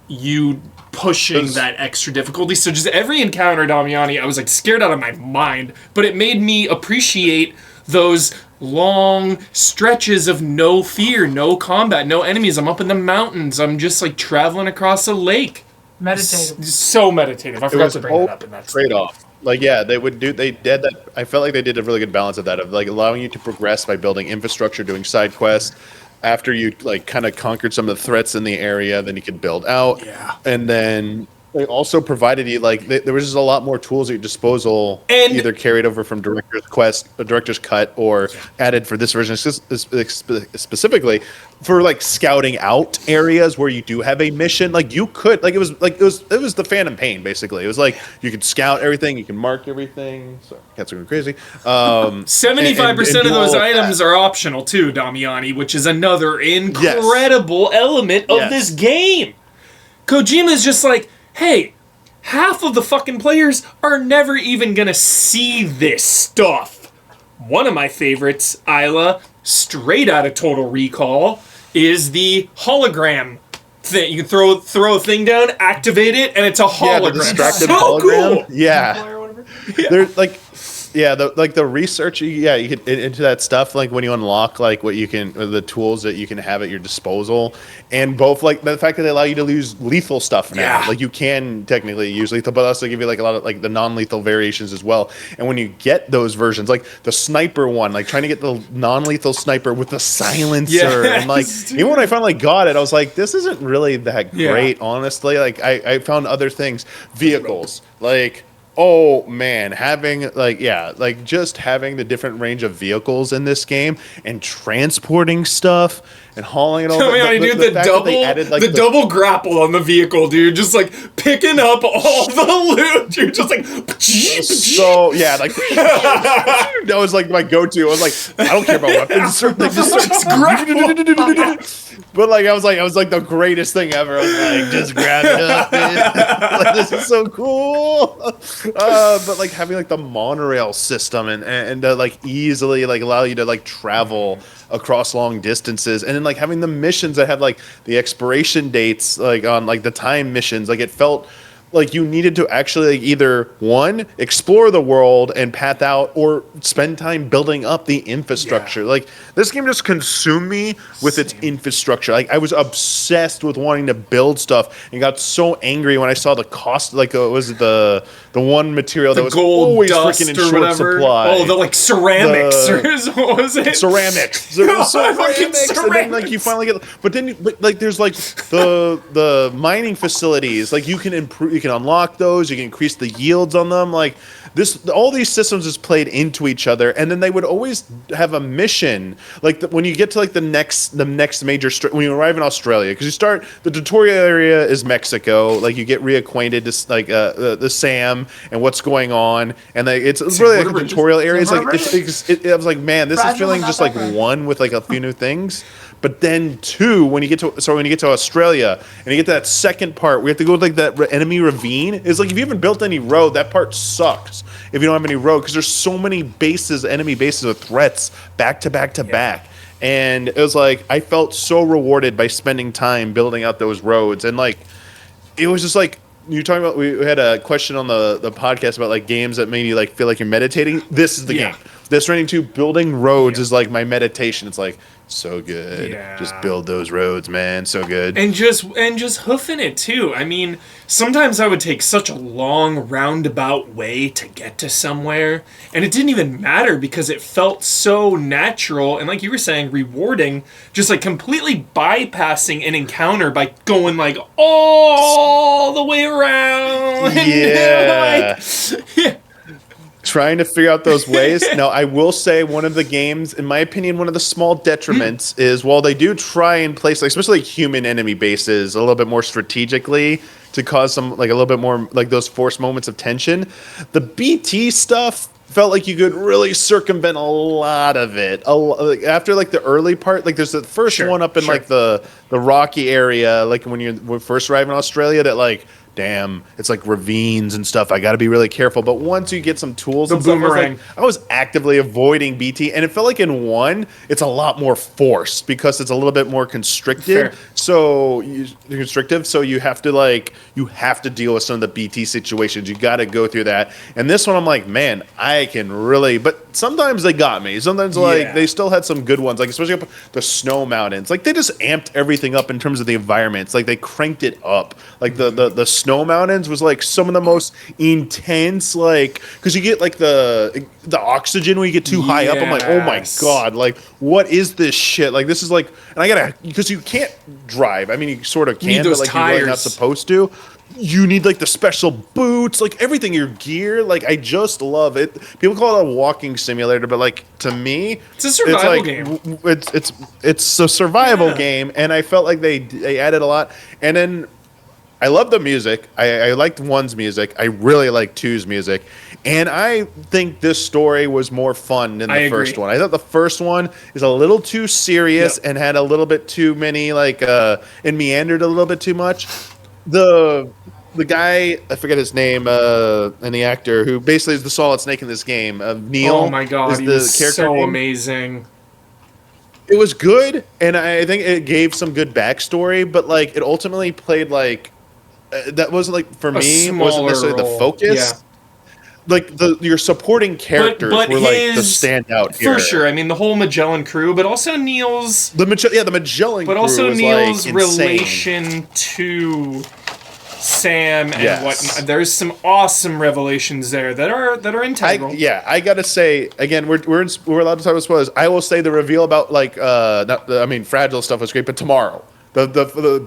you pushing that extra difficulty. So just every encounter, Damiani, I was like scared out of my mind, but it made me appreciate those long stretches of no fear, no combat, no enemies. I'm up in the mountains. I'm just like traveling across a lake. Meditative. So meditative. I forgot to bring that up in that trade-off. Like, yeah, they did that. I felt like they did a really good balance of that, of like allowing you to progress by building infrastructure, doing side quests. After you like kind of conquered some of the threats in the area, then you could build out. Yeah. And then they also provided you like there was just a lot more tools at your disposal, and either carried over from director's cut, or added for this version specifically for like scouting out areas where you do have a mission. Like you could it was the Phantom Pain basically. It was like you could scout everything, you can mark everything. Sorry, cats are going crazy. 75% of those items are optional too, Damiani, which is another incredible element of this game. Kojima's just like, hey, half of the fucking players are never even gonna see this stuff. One of my favorites, Isla, straight out of Total Recall, is the hologram thing. You can throw a thing down, activate it, and it's a hologram. Yeah, the distracted so hologram. Cool. Yeah. There's like, yeah, the research, you get into that stuff, like when you unlock like what you can, the tools that you can have at your disposal, and both like the fact that they allow you to use lethal stuff now. Yeah. Like you can technically use lethal, but also give you like a lot of like the non-lethal variations as well. And when you get those versions, like the sniper one, like trying to get the non-lethal sniper with the silencer, and like even when I finally got it, I was like, this isn't really that great, honestly. Like I found other things, vehicles, like. Oh man, having just having the different range of vehicles in this game and transporting stuff and hauling it over. The double grapple on the vehicle, dude. Just like picking up all the loot. You're just like so yeah, like that was like my go-to. I was like, I don't care about weapons. Like, just grapple. But like I was like the greatest thing ever. I was like, just grab it up, dude. Like, this is so cool. But like having like the monorail system and like easily like allow you to like travel across long distances, and then like having the missions that have like the expiration dates like on like the time missions, like it felt like you needed to actually like either one, explore the world and path out, or spend time building up the infrastructure. Like this game just consumed me with its infrastructure. Like I was obsessed with wanting to build stuff and got so angry when I saw the cost. Like was it the one material that was always freaking in short supply? Oh, the like ceramics or what was it? Ceramics. There was ceramics. And then like you finally get, but like there's like the mining facilities. Like you can improve. You can unlock those. You can increase the yields on them. Like this, all these systems just played into each other, and then they would always have a mission. Like when you get to like the next major when you arrive in Australia, because you start the tutorial area is Mexico. Like you get reacquainted to like the Sam and what's going on, and it's really like a tutorial area. It's like I was like, man, this is feeling just like one with like a few new things. But then two, when you get to Australia and you get to that second part, we have to go to like that enemy ravine. It's like if you haven't built any road, that part sucks. If you don't have any road, because there's so many enemy bases of threats back to back to back. And it was like I felt so rewarded by spending time building out those roads, and like it was just like. You're talking about. We had a question on the podcast about like games that made you like feel like you're meditating. This is the game. Death Stranding 2, building roads is like my meditation. It's like so good. Yeah. Just build those roads, man. So good. And just hoofing it too. I mean, sometimes I would take such a long roundabout way to get to somewhere, and it didn't even matter because it felt so natural and, like you were saying, rewarding. Just like completely bypassing an encounter by going like all the way around. Yeah. Yeah. Trying to figure out those ways. Now, I will say one of the games, in my opinion, one of the small detriments is while they do try and place, like, especially human enemy bases a little bit more strategically to cause some, like, a little bit more, like, those forced moments of tension, the BT stuff felt like you could really circumvent a lot of it. Like, after, like, the early part, like, there's the first one up in, like, the rocky area, like, when you first arrive in Australia that, like, damn, it's like ravines and stuff. I got to be really careful. But once you get some tools and stuff, I was actively avoiding BT, and it felt like in 1, it's a lot more forced because it's a little bit more constricted. Fair. So you have to deal with some of the BT situations. You got to go through that. And this one, I'm like, man, I can really. But sometimes they got me. Sometimes they still had some good ones, like especially up the snow mountains. Like they just amped everything up in terms of the environments. Like they cranked it up. Like the snow mountains was like some of the most intense, like, because you get like the oxygen when you get too high up. I'm like, oh my god, like what is this shit? Like this is like, and I gotta, because you can't drive. I mean, you sort of can, but like you're really not supposed to. You need like the special boots, like everything, your gear. Like I just love it. People call it a walking simulator, but like to me, it's a survival game. It's a survival game, and I felt like they added a lot. And then I love the music. I liked 1's music. I really liked 2's music. And I think this story was more fun than the first one. I thought the first one is a little too serious and had a little bit too many, like, and meandered a little bit too much. The guy, I forget his name, and the actor who basically is the Solid Snake in this game, Neil. Oh my god, he was so amazing. It was good, and I think it gave some good backstory, but like it ultimately played like that wasn't like for me wasn't necessarily the focus. Yeah. Like your supporting characters were like the standout here. For sure. I mean the whole Magellan crew, but also Neil's the Magellan crew. But also was Neil's like relation to Sam and whatnot. There's some awesome revelations there that are integral. I gotta say again, we're allowed to talk about spoilers. I will say the reveal about like fragile stuff was great, but tomorrow. The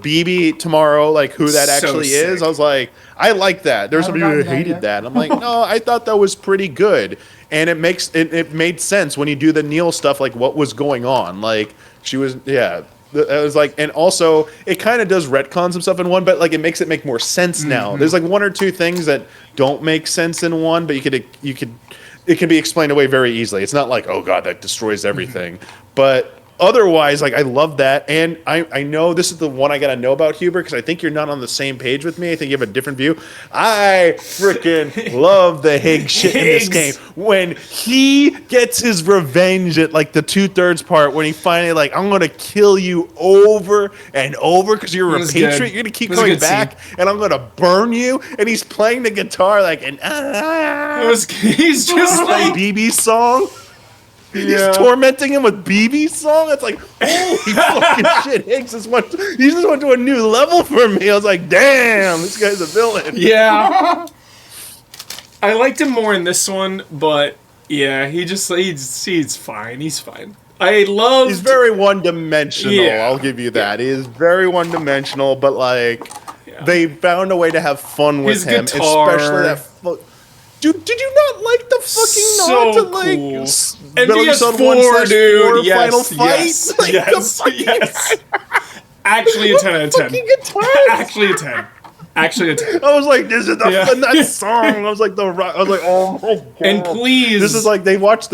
BB tomorrow, like who that actually is, I was like, I like that. There's some people who hated that. I'm like, no, I thought that was pretty good, and it made sense when you do the Neil stuff, like what was going on. Like she was, it was like, and also it kind of does retcon some stuff in 1, but like it makes it make more sense now. There's like 1 or 2 things that don't make sense in 1, but it can be explained away very easily. It's not like, oh god, that destroys everything, but. Otherwise, like I love that, and I know this is the one I gotta know about Huber because I think you're not on the same page with me. I think you have a different view. I freaking love the Higgs shit in this game. When he gets his revenge at like the 2/3 part, when he finally like, I'm gonna kill you over and over because you're a patriot. You're gonna keep coming back, and I'm gonna burn you. And he's playing the guitar like an he's just like BB song. He's tormenting him with BB's song. It's like, holy fucking shit! Higgs just went to a new level for me. I was like, damn, this guy's a villain. Yeah, I liked him more in this one, but yeah, he's fine. He's fine. He's very one-dimensional. Yeah. I'll give you that. He is very one-dimensional, but like, they found a way to have fun with him, guitar. Especially that. Dude, did you not like the fucking nod to like Metal Gear Solid 1/4, dude? Final fight? Yes. Actually a 10 out of 10. Actually a 10. Actually a 10. I was like, this is that song. I was like, oh my god. And please, this is like they watched.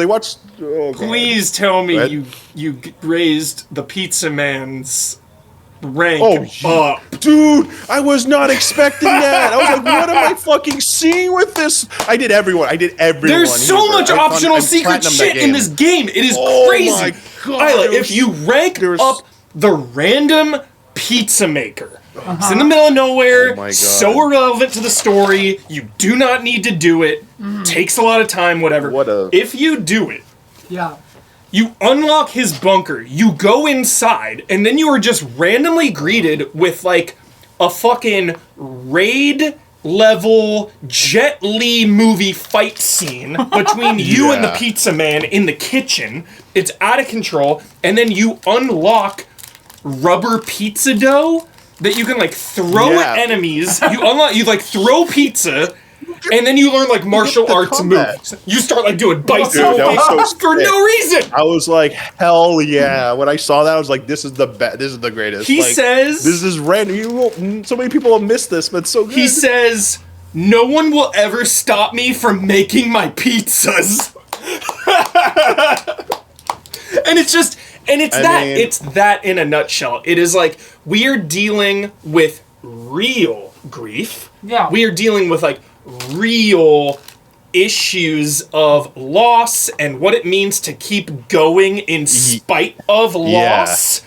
Oh, please tell me you raised the Pizza Man's rank up. Dude, I was not expecting that. I was like, what am I fucking seeing with this? I did everyone. There's so much optional secret shit in this game. It is crazy. Oh my god. Isla, if you rank up the random pizza maker, it's in the middle of nowhere, so irrelevant to the story, you do not need to do it, takes a lot of time, whatever. If you do it, Yeah. You unlock his bunker, you go inside, and then you are just randomly greeted with, like, a fucking raid level Jet Li movie fight scene between you and the pizza man in the kitchen. It's out of control, and then you unlock rubber pizza dough that you can, like, throw at enemies. You like throw pizza, and then you learn, like, martial arts moves. You start, like, doing bicep for no reason. I was like, hell yeah. When I saw that, I was like, this is the best. This is the greatest. He like, says... This is random. So many people have missed this, but it's so good. He says, no one will ever stop me from making my pizzas. And it's just... And it's it's that in a nutshell. It is like, we are dealing with real grief. Yeah. We are dealing with, like, real issues of loss and what it means to keep going in spite of loss.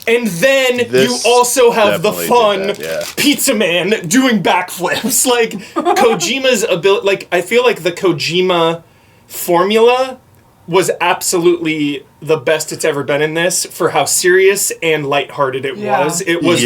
And then you also have the fun pizza man doing backflips. Like, Kojima's ability... Like, I feel like the Kojima formula was absolutely the best it's ever been in this for how serious and lighthearted it was. It was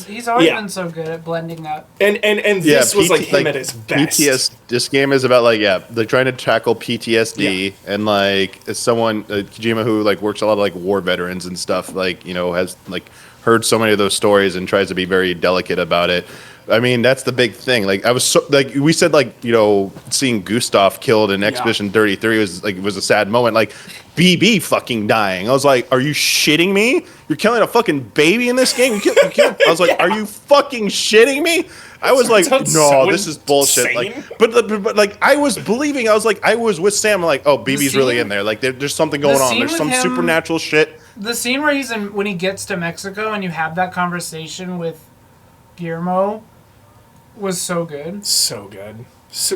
he's always been so good at blending that. And this was like him at his best. This game is about they're trying to tackle PTSD and like as someone Kojima who like works a lot of like war veterans and stuff, like, you know, has like heard so many of those stories and tries to be very delicate about it. I mean, that's the big thing. Like, I was so, like, we said, like, you know, seeing Gustav killed in Expedition 33 was a sad moment. Like, BB fucking dying. I was like, are you shitting me? You're killing a fucking baby in this game? I was like, are you fucking shitting me? I was like, no, this is bullshit. Like, but like, I was believing. I was like, I was with Sam. I'm like, oh, BB's really in there. Like, there's something going on. There's some supernatural shit. The scene where when he gets to Mexico and you have that conversation with Guillermo was so good. So good.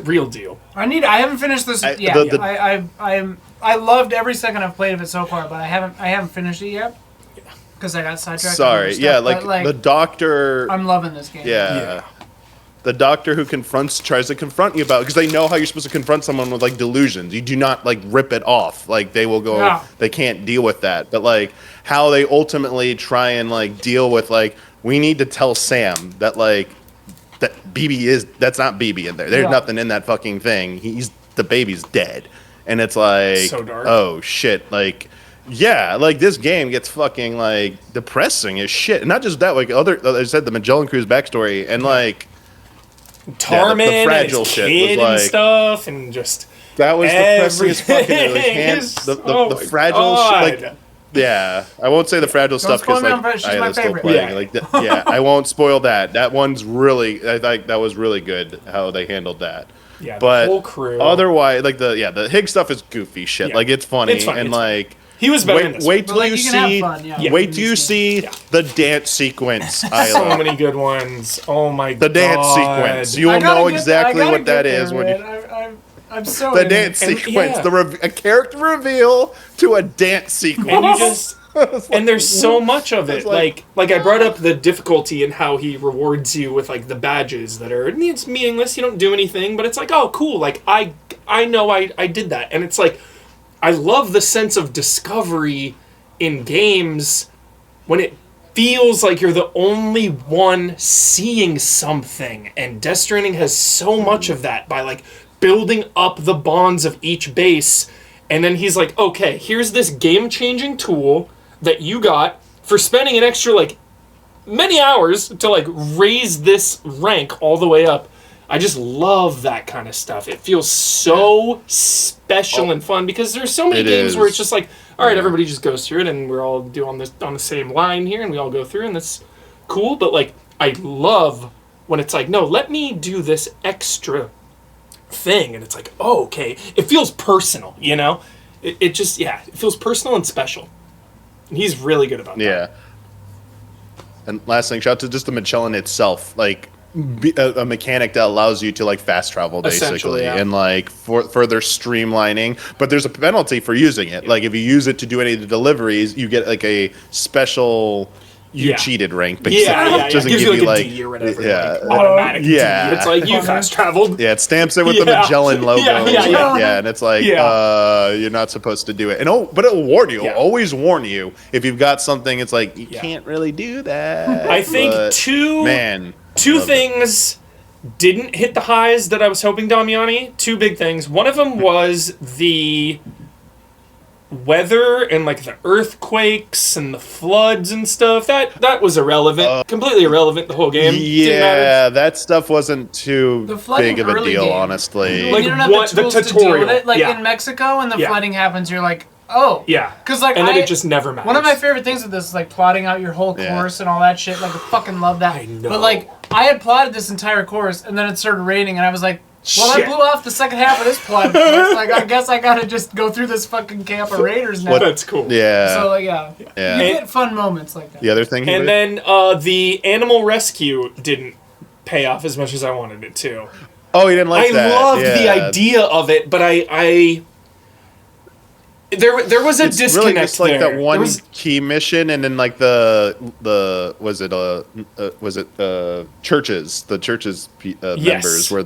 Real deal. I haven't finished this yet. I loved every second I've played of it so far, but I haven't finished it yet. Because I got sidetracked. Sorry, like the doctor. I'm loving this game. Yeah. The doctor who tries to confront you about, because they know how you're supposed to confront someone with like delusions. You do not like rip it off. Like they will go, they can't deal with that. But like how they ultimately try and like deal with like, we need to tell Sam that like, that that's not BB in there. There's nothing in that fucking thing. The baby's dead. And it's like, so dark. Oh shit. Like, yeah, like this game gets fucking like depressing as shit. And not just that, like I said, the Magellan Crew's backstory and like Tarman the fragile and his shit kid was like, and stuff and just that was depressing as fucking the fragile shit. Like, yeah, I won't say the fragile stuff because like she's my favorite. I won't spoil that. That one's really, I think that was really good how they handled that. Yeah, but the whole crew. Otherwise, like the Higgs stuff is goofy shit. Yeah. Like it's funny and like he was better. Wait till you see. Wait till you see the dance sequence. So many good ones. Oh my god. The dance sequence. You will know exactly what that is when you. I'm so the dance sequence, a character reveal to a dance sequence. And you just and there's so much of it. Like I brought up the difficulty and how he rewards you with like the badges that are it's meaningless. You don't do anything, but it's like, oh cool. Like I know I did that, and it's like I love the sense of discovery in games when it feels like you're the only one seeing something, and Death Stranding has so much of that by like building up the bonds of each base, and then he's like, okay, here's this game-changing tool that you got for spending an extra, like, many hours to, like, raise this rank all the way up. I just love that kind of stuff. It feels so special and fun, because there's so many games where it's just like, all right, everybody just goes through it, and we're all on the same line here, and we all go through, and that's cool, but, like, I love when it's like, no, let me do this extra thing, and it's like, oh, okay, it feels personal, you know, it just it feels personal and special, and he's really good about that. And last thing, shout out to just the Magellan itself, like a mechanic that allows you to like fast travel basically, and like further streamlining, but there's a penalty for using it. Like if you use it to do any of the deliveries, you get like a special you Yeah. cheated rank, basically. Yeah. It doesn't Gives give you you like a like D or whatever. yeah. Like, automatic Yeah. D. It's like you fast traveled. Yeah, it stamps it with the Yeah. Magellan logo. Yeah. And it's like, Yeah. you're not supposed to do it. And but it'll warn you. Yeah. It'll always warn you if you've got something. It's like you Yeah. can't really do that. I think but, two love things didn't hit the highs that I was hoping, Damiani. Two big things. One of them was the weather and like the earthquakes and the floods and stuff. That was irrelevant. Completely irrelevant the whole game. Didn't matter. Yeah, that stuff wasn't too The flooding big of a early deal, game. honestly. Like, you don't have what- the the tools to deal tutorial. with it. Like Yeah. in Mexico, when the Yeah. flooding happens, you're like, oh. Yeah. Because like And then it just never matters. One of my favorite things with this is like plotting out your whole Yeah. course and all that shit. Like I fucking love that. I know. But like I had plotted this entire course and then it started raining and I was like, well, Shit. I blew off the second half of this plot course. Like I guess I gotta just go through this fucking camp of raiders now. That's cool. Yeah. So like yeah. Yeah. You get fun moments like that. The other thing, And then the animal rescue didn't pay off as much as I wanted it to. oh, you didn't like I that? loved the Yeah. idea of it, but there was a It's disconnect really just like there. that one There was- key mission, and then like the churches, Yes. members were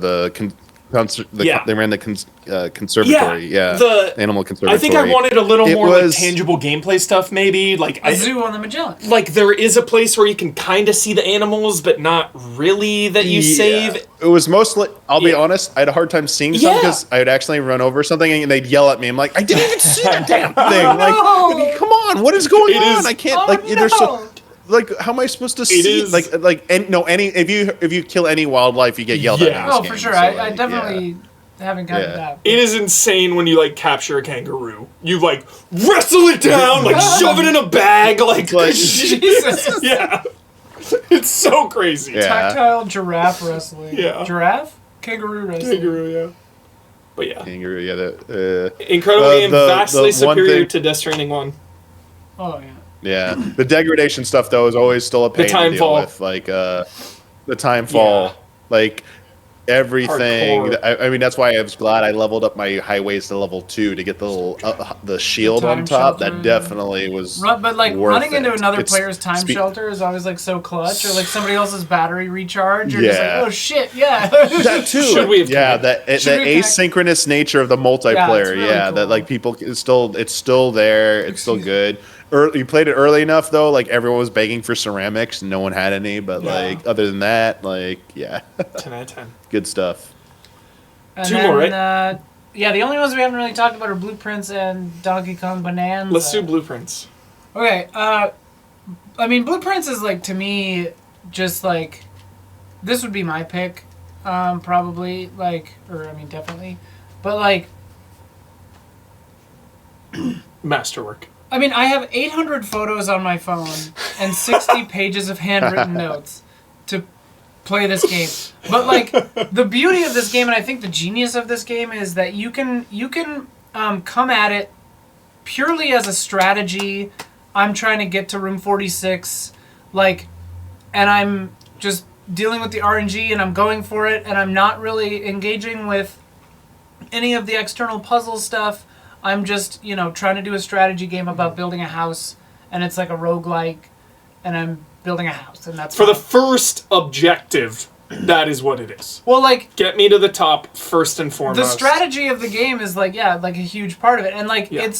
Yeah. they ran the conservatory, the animal conservatory. I think I wanted a little It more was- like tangible gameplay stuff, maybe. Like A zoo on the Magellan. like there is a place where you can kind of see the animals, but not really that you Yeah. save. It was mostly. I'll be Yeah. honest. I had a hard time seeing some Yeah. because I would actually run over something and they'd yell at me. I'm like, I didn't even see that damn thing. Oh, Like, no. I mean, come on, what is going It on? is- I can't. Oh, like, there's no. so. Like, how am I supposed to see? is- If you kill any wildlife, you get yelled at. Yeah. in this Oh, game, for sure. so, I like, definitely haven't gotten Yeah. that. It is insane when you like capture a kangaroo. You like wrestle it down, like shove it in a bag, like Jesus. yeah. It's so crazy. Yeah. Tactile giraffe wrestling. Yeah. Giraffe? Kangaroo wrestling. Kangaroo, yeah. But yeah. Kangaroo, yeah. Incredible game, the vastly one superior thing- to Death Stranding 1. Oh, yeah. Yeah, the degradation stuff though is always still a pain to deal timefall. with. Like the timefall, Yeah. like everything. Hardcore. I mean, that's why I was glad I leveled up my highways to level 2 to get the little the shield on time top. shelter. That definitely was. But like worth running into it. another It's player's time spe- shelter is always like so clutch, or like somebody else's battery recharge. You're just Yeah. like, oh shit, yeah. That too. Should we have yeah, connected? that Should we have asynchronous nature of the multiplayer. really Yeah, cool. that like people it's still there. It's still good. You played it early enough though. Like everyone was begging for ceramics. No one had any. But Yeah. like other than that, like yeah, 10 out of 10. good stuff. And Two then, more, right? Yeah, the only ones we haven't really talked about are Blueprints and Donkey Kong Bonanza. Let's do blueprints. Okay, I mean, Blueprints is like, to me, just like, this would be my pick, probably, like, or I mean, definitely, but like, Masterwork. I mean, I have 800 photos on my phone and 60 pages of handwritten notes to play this game. But like, the beauty of this game, and I think the genius of this game, is that you can come at it purely as a strategy. I'm trying to get to room 46, like, and I'm just dealing with the RNG and I'm going for it, and I'm not really engaging with any of the external puzzle stuff. I'm just, trying to do a strategy game about building a house, and it's like a roguelike, and I'm building a house, and that's For the fine. first objective, that is what it is. Well, like, Get me to the top first and foremost. the strategy of the game is like, yeah, like a huge part of it. And like, Yeah.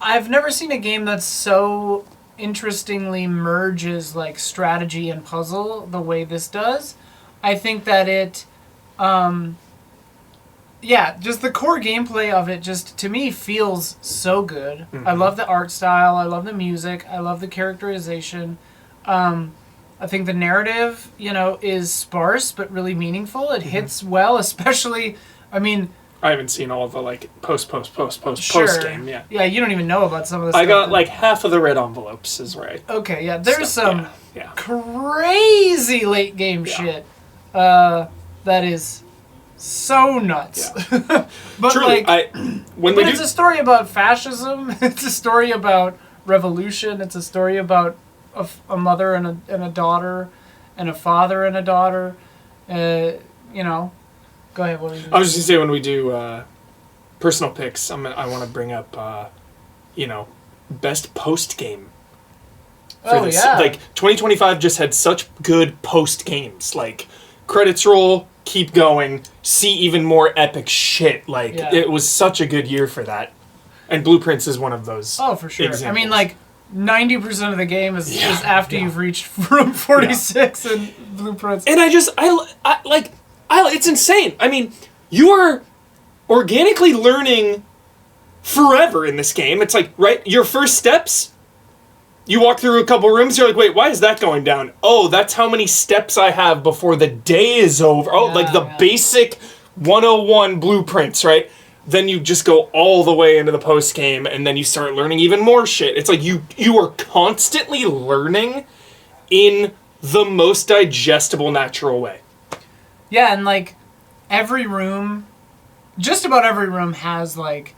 I've never seen a game that so interestingly merges like strategy and puzzle the way this does. I think that it, just the core gameplay of it just, to me, feels so good. Mm-hmm. I love the art style. I love the music. I love the characterization. I think the narrative, is sparse but really meaningful. Mm-hmm. It hits well, especially, I mean, I haven't seen all of the like post sure. game. Yeah. Yeah, you don't even know about some of this I stuff. got that- like half of the red envelopes is right. Okay, yeah, there's some Yeah. crazy late game Yeah. shit that is so nuts. But Truly, like, when but they it's do a story about fascism. It's a story about revolution. It's a story about a mother and a daughter, and a father and a daughter. Go ahead. What are you I was just gonna say when we do personal picks, I want to bring up, best post game Oh, this. yeah. Like 2025 just had such good post games. Like credits roll, keep going, see even more epic shit. Like it was such a good year for that. And Blueprints is one of those. Oh, for sure. Examples. I mean, like 90% of the game is after you've reached room 46 in Blueprints. And it's insane. I mean, you are organically learning forever in this game. It's like, right, your first steps, you walk through a couple rooms, you're like, wait, why is that going down? Oh, that's how many steps I have before the day is over. Oh, like the basic 101 blueprints, right? Then you just go all the way into the post game, and then you start learning even more shit. It's like you are constantly learning in the most digestible, natural way. Yeah, and like every room, just about every room has like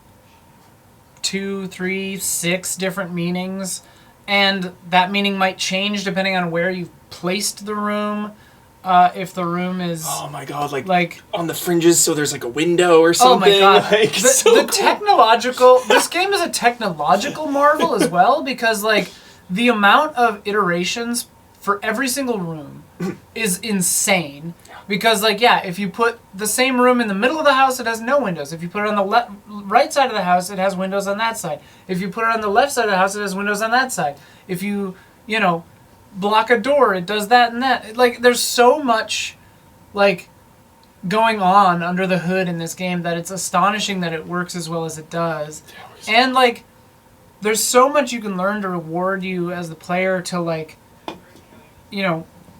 2, 3, 6 different meanings, and that meaning might change depending on where you've placed the room. If the room is oh my god, like on the fringes, so there's like a window or something. Oh my god, like, the technological. This game is a technological marvel as well, because like the amount of iterations for every single room is insane. Because like if you put the same room in the middle of the house, it has no windows. If you put it on the right side of the house, it has windows on that side. If you put it on the left side of the house, it has windows on that side. If you block a door, it does that and that. Like there's so much like going on under the hood in this game that it's astonishing that it works as well as it does. And like there's so much you can learn to reward you as the player to like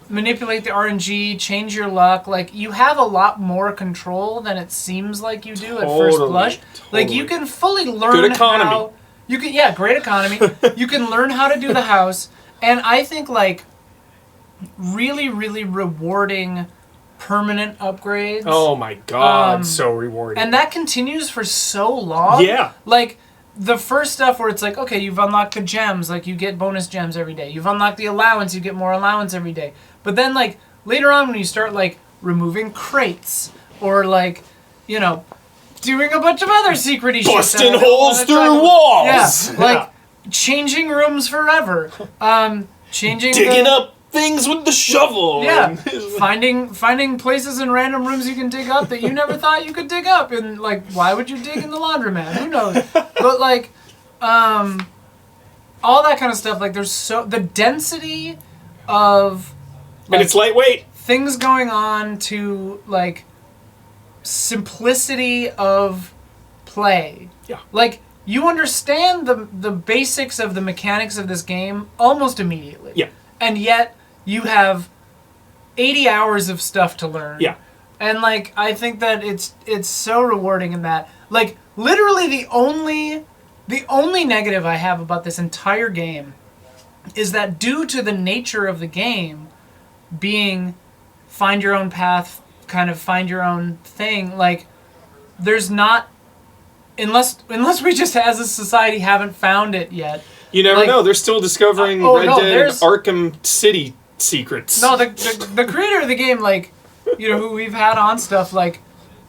manipulate the RNG, change your luck. Like you have a lot more control than it seems like you do at first blush. Like you can fully learn good economy. how you can great economy. You can learn how to do the house. And I think, like, really, really rewarding permanent upgrades. Oh my god, so rewarding. And that continues for so long. Yeah. Like, the first stuff where it's like, okay, you've unlocked the gems, like, you get bonus gems every day. You've unlocked the allowance, you get more allowance every day. But then, like, later on when you start, like, removing crates, or, like, doing a bunch of other secret-y shit. Busting holes through walls! Yeah, like... changing rooms forever. Digging up things with the shovel. Yeah. finding places in random rooms you can dig up that you never thought you could dig up. And like, why would you dig in the laundromat? Who knows? But like, all that kind of stuff. Like, there's the density of and it's lightweight. Things going on to like simplicity of play. Yeah. Like, you understand the basics of the mechanics of this game almost immediately. Yeah. And yet, you have 80 hours of stuff to learn. Yeah. And, like, I think that it's so rewarding in that. Like, literally the only negative I have about this entire game is that due to the nature of the game being find your own path, kind of find your own thing, like, there's not... Unless we just as a society haven't found it yet. You never know. They're still discovering Red Dead Arkham City secrets. No, the creator of the game, like, who we've had on stuff, like,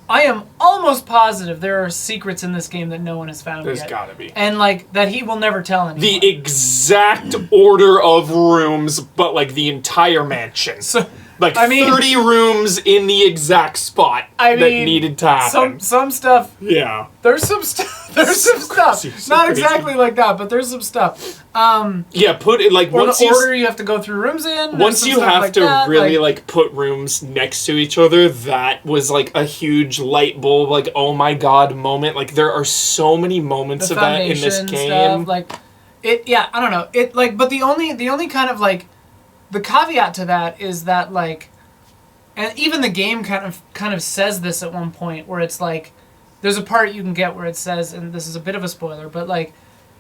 I am almost positive there are secrets in this game that no one has found There's yet. gotta be. And, like, that he will never tell anyone. The exact order of rooms, but, like, the entire mansion. So, like, 30 rooms in the exact spot that needed to happen. Some stuff... Yeah. There's some stuff. There's some stuff. Not exactly like that, but there's some stuff. Yeah, put it, like, or once the order you have to go through rooms in. Once you have to really, like, put rooms next to each other, that was, like, a huge light bulb, like, oh my god moment. Like, there are so many moments of that in this game. Stuff, like, I don't know. It, like, but the only kind of, like, the caveat to that is that, like, and even the game kind of says this at one point, where it's like, there's a part you can get where it says, and this is a bit of a spoiler, but like,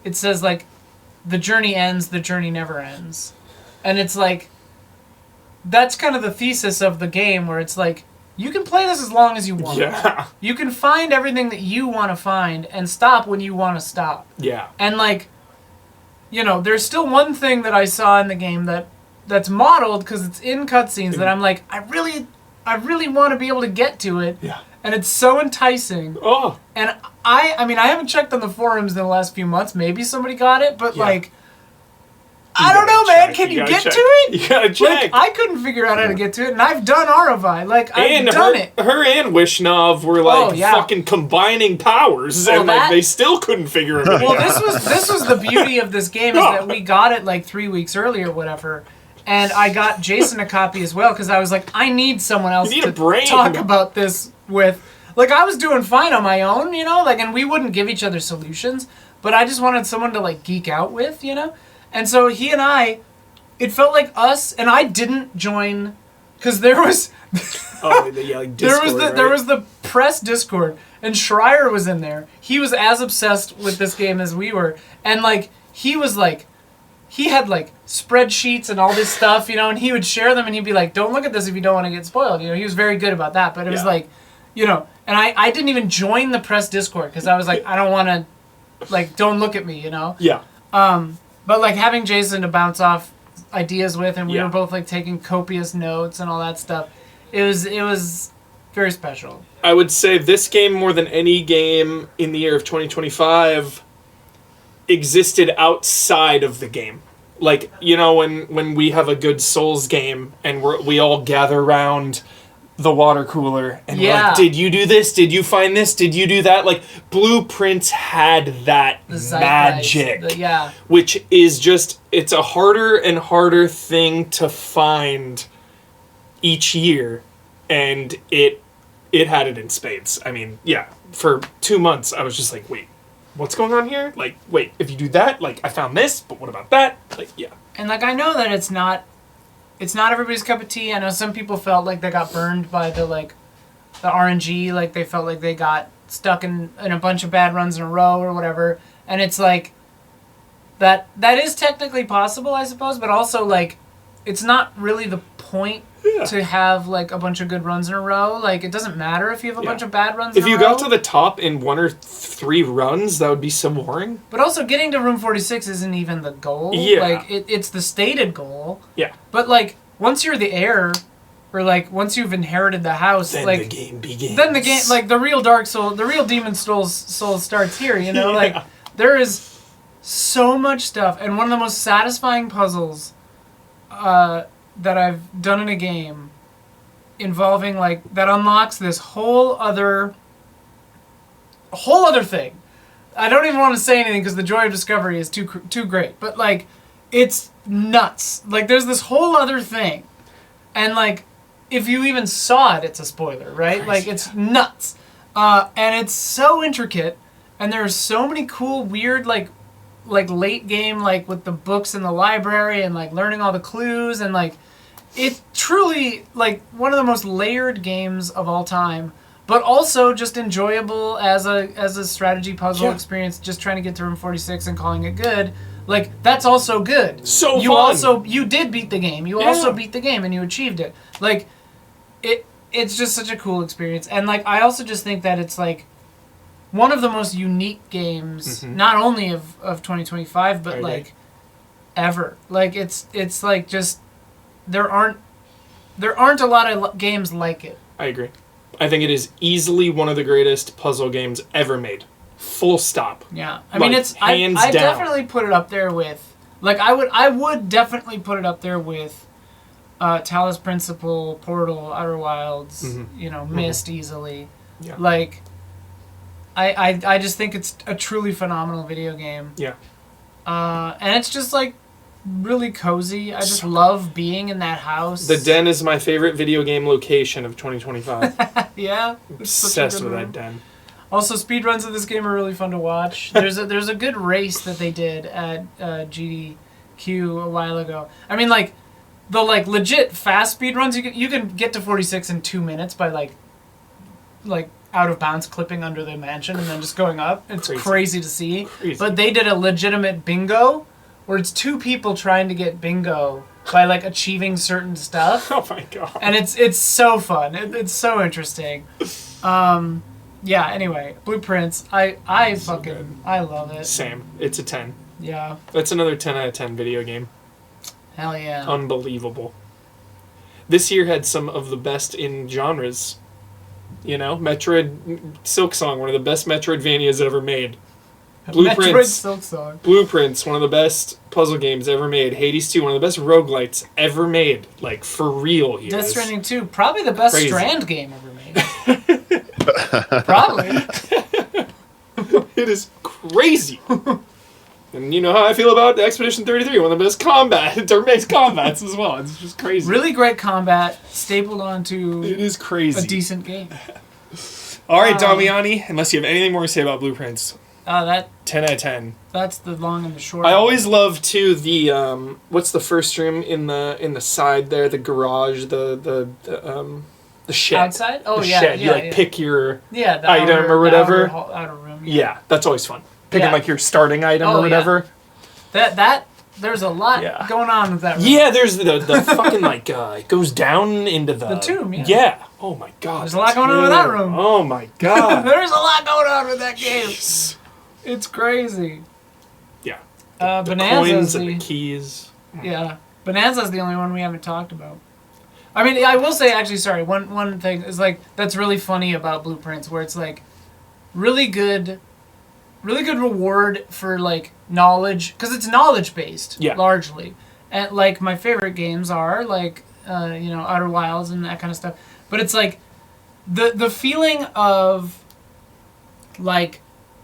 it says like, the journey ends, the journey never ends, and it's like, that's kind of the thesis of the game, where it's like, you can play this as long as you want. Yeah. You can find everything that you want to find and stop when you want to stop. Yeah. And like, there's still one thing that I saw in the game that's modeled because it's in cutscenes that I'm like, I really want to be able to get to it. Yeah. And it's so enticing. Oh. And I haven't checked on the forums in the last few months. Maybe somebody got it, but like, I don't know, man. can you gotta get check. to it? You gotta check. Like, I couldn't figure out how to get to it, and I've done Aravi. Like, I've done it. Her and Wishnov were like fucking combining powers, and like they still couldn't figure it out. Well, this was the beauty of this game is that we got it like 3 weeks earlier, or whatever. And I got Jason a copy as well because I was like, I need someone else to talk about this with. Like, I was doing fine on my own, you know, like, and we wouldn't give each other solutions, but I just wanted someone to like geek out with, you know. And so he and I, it felt like us, and I didn't join because there was. Discord, there was the press Discord, and Schreier was in there. He was as obsessed with this game as we were, and like he was like. He had, like, spreadsheets and all this stuff, you know, and he would share them, and he'd be like, don't look at this if you don't want to get spoiled. You know, he was very good about that. But it was like, you know, and I didn't even join the press Discord because I was like, I don't want to, like, don't look at me, you know? Yeah. But, like, having Jason to bounce off ideas with, and we were both, like, taking copious notes and all that stuff, it was very special. I would say this game, more than any game in the year of 2025, existed outside of the game. Like, you know, when we have a good Souls game and we all gather around the water cooler and we're like, did you do this? Did you find this? Did you do that? Like, Blueprints had that magic. Which is just, it's a harder and harder thing to find each year. And it had it in spades. I mean, for 2 months I was just like, wait, what's going on here? Like, wait, if you do that, like, I found this, but what about that? Like, And, like, I know that it's not everybody's cup of tea. I know some people felt like they got burned by the RNG. Like, they felt like they got stuck in a bunch of bad runs in a row or whatever. And it's, like, that is technically possible, I suppose, but also, like, it's not really the point to have, like, a bunch of good runs in a row. Like, it doesn't matter if you have a bunch of bad runs in a row. If you got to the top in 1 or 3 runs, that would be so boring. But also, getting to room 46 isn't even the goal. Yeah. Like, it's the stated goal. Yeah. But, like, once you're the heir, or, like, once you've inherited the house, then like... the game begins. Then the game, like, the real Dark Soul, the real Demon Soul starts here, you know? Like, there is so much stuff. And one of the most satisfying puzzles that I've done in a game involving, like, that unlocks this whole other thing. I don't even want to say anything because the joy of discovery is too great. But, like, it's nuts. Like, there's this whole other thing. And, like, if you even saw it, it's a spoiler, right? Crazy. Like, it's nuts. And it's so intricate. And there are so many cool, weird, like late game, like, with the books in the library and, like, learning all the clues. And, like, it's truly, like, one of the most layered games of all time. But also just enjoyable as a strategy puzzle experience, just trying to get to room 46 and calling it good. Like, that's also good. So fun. You did beat the game. You also beat the game and you achieved it. Like, it's just such a cool experience. And, like, I also just think that it's, like, one of the most unique games, not only of 2025, but, like, ever. Like, it's like, just, there aren't a lot of games like it. I agree. I think it is easily one of the greatest puzzle games ever made. Full stop. Yeah. I mean, it's I definitely put it up there with, like, I would definitely put it up there with Talos Principle, Portal, Outer Wilds, you know, Myst easily. Yeah. Like, I just think it's a truly phenomenal video game. Yeah. And it's just, like, really cozy. I just love being in that house. The den is my favorite video game location of 2025. Yeah. Obsessed with that den. Also, speedruns of this game are really fun to watch. There's a good race that they did at GDQ a while ago. I mean, like, the, like, legit fast speedruns, you can get to 46 in 2 minutes by, like out of bounds clipping under the mansion and then just going up. It's crazy to see. Crazy. But they did a legitimate bingo where it's 2 people trying to get bingo by, like, achieving certain stuff. Oh my god. And it's so fun. It's so interesting. Yeah, anyway, Blueprints, I love it. Same. It's a 10. Yeah. That's another 10 out of 10 video game. Hell yeah. Unbelievable. This year had some of the best in genres. You know, Metroid Silksong, one of the best Metroidvanias ever made. Metroid Blueprints. Silksong. Blueprints, one of the best puzzle games ever made. Hades 2, one of the best roguelites ever made. Like, for real here. Death Stranding 2, probably the best crazy. Strand game ever made. Probably. It is crazy. And you know how I feel about Expedition 33, one of the best turn-based combats as well. It's just crazy. Really great combat, stapled onto It is crazy. a decent game. All right, Damiani, unless you have anything more to say about Blueprints. That 10 out of 10. That's the long and the short. I always love too the what's the first room in the side there, the garage, the shed. Outside? Oh, the yeah. shed. Yeah, You pick your the item or whatever. Outer room. Yeah, that's always fun. Picking Yeah. like your starting item Oh, or whatever. That there's a lot Yeah. going on with that room. Yeah, there's the fucking like it goes down into the tomb, yeah. Yeah. Oh my god. There's a lot going on with that room. Oh my god. There's a lot going on with that game. It's crazy. Yeah. Bonanza's Coins and the keys. Yeah. Bonanza's the only one we haven't talked about. I mean, I will say, actually, sorry, one thing is, like, that's really funny about Blueprints, where it's, like, really good reward for, like, knowledge, because it's knowledge-based, Yeah. largely. And, like, my favorite games are, like, Outer Wilds and that kind of stuff. But it's, like, the feeling of, like,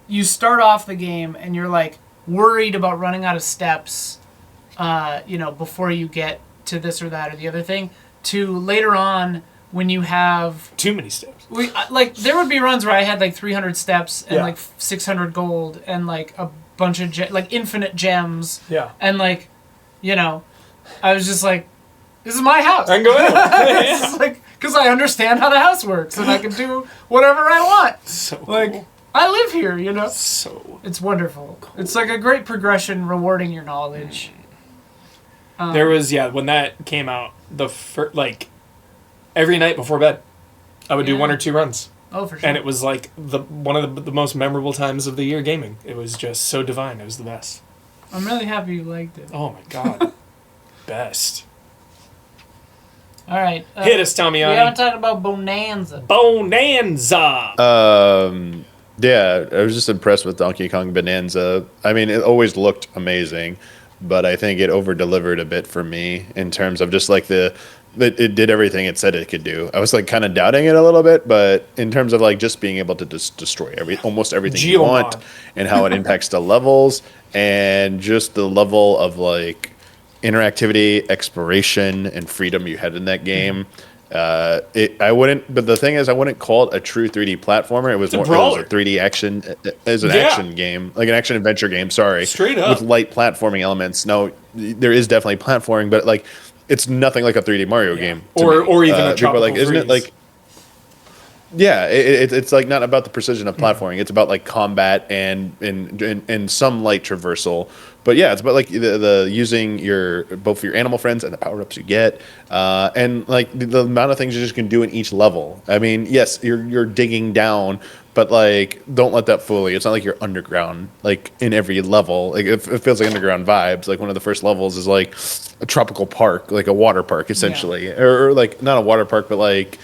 you start off the game and you're, like, worried about running out of steps, before you get to this or that or the other thing, to later on when you have... Too many steps. There would be runs where I had, like, 300 steps and, Yeah. like, 600 gold and, like, a bunch of, infinite gems. Yeah. And, like, I was just like, this is my house. I can go in. It's like, because I understand how the house works and I can do whatever I want. So Like, cool. I live here, So It's wonderful. Cool. It's like a great progression, rewarding your knowledge. there was when that came out, every night before bed, I would do 1 or 2 runs. Oh, for sure. And it was like one of the most memorable times of the year gaming. It was just so divine. It was the best. I'm really happy you liked it. Oh my god. Best. All right. Hit us, We Damiani. haven't talked about Bonanza. Bonanza! Yeah, I was just impressed with Donkey Kong Bonanza. I mean, it always looked amazing, but I think it over-delivered a bit for me in terms of just like it did everything it said it could do. I was like kind of doubting it a little bit, but in terms of like just being able to just destroy almost everything you want and how it impacts the levels and just the level of like interactivity, exploration, and freedom you had in that game. But the thing is, I wouldn't call it a true 3D platformer. It was more, it was a 3D action, action game, like an action adventure game. Sorry, straight up with light platforming elements. No, there is definitely platforming, but like it's nothing like a 3D Mario game, or even a tropical like, isn't it like? Yeah, it's like not about the precision of platforming. It's about like combat and some light traversal. But yeah, it's about like the using both your animal friends and the power ups you get, and like the amount of things you just can do in each level. I mean, yes, you're digging down, but like don't let that fool you. It's not like you're underground like in every level. Like it feels like underground vibes. Like one of the first levels is like a tropical park, like a water park essentially, or like not a water park, but like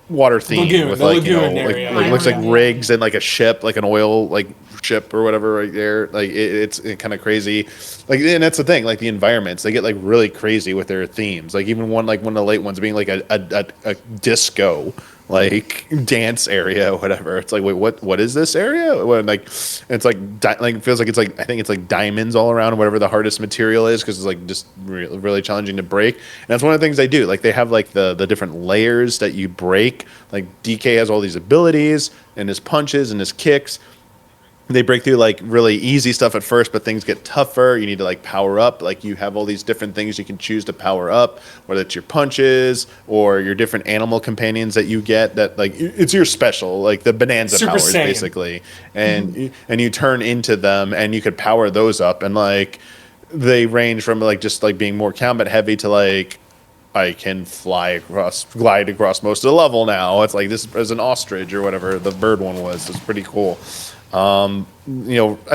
water theme lagoon, with like area. like looks like rigs and like a ship, like an oil like ship or whatever right there. Like it's kind of crazy. Like, and that's the thing. Like the environments, they get like really crazy with their themes. Like even one of the late ones being like a disco like dance area or whatever. It's like, wait, what is this area? When like it's like it feels like it's like I think it's like diamonds all around, whatever the hardest material is, because it's like just really challenging to break. And that's one of the things they do. Like they have like the different layers that you break. Like DK has all these abilities and his punches and his kicks. They break through like really easy stuff at first, but things get tougher. You need to like power up. Like you have all these different things you can choose to power up, whether it's your punches or your different animal companions that you get. That like it's your special, like the Bananza Super powers Saiyan. basically, and you turn into them, and you could power those up, and like they range from like just like being more combat heavy to like I can glide across most of the level now. It's like this is an ostrich or whatever the bird one was. It's pretty cool. I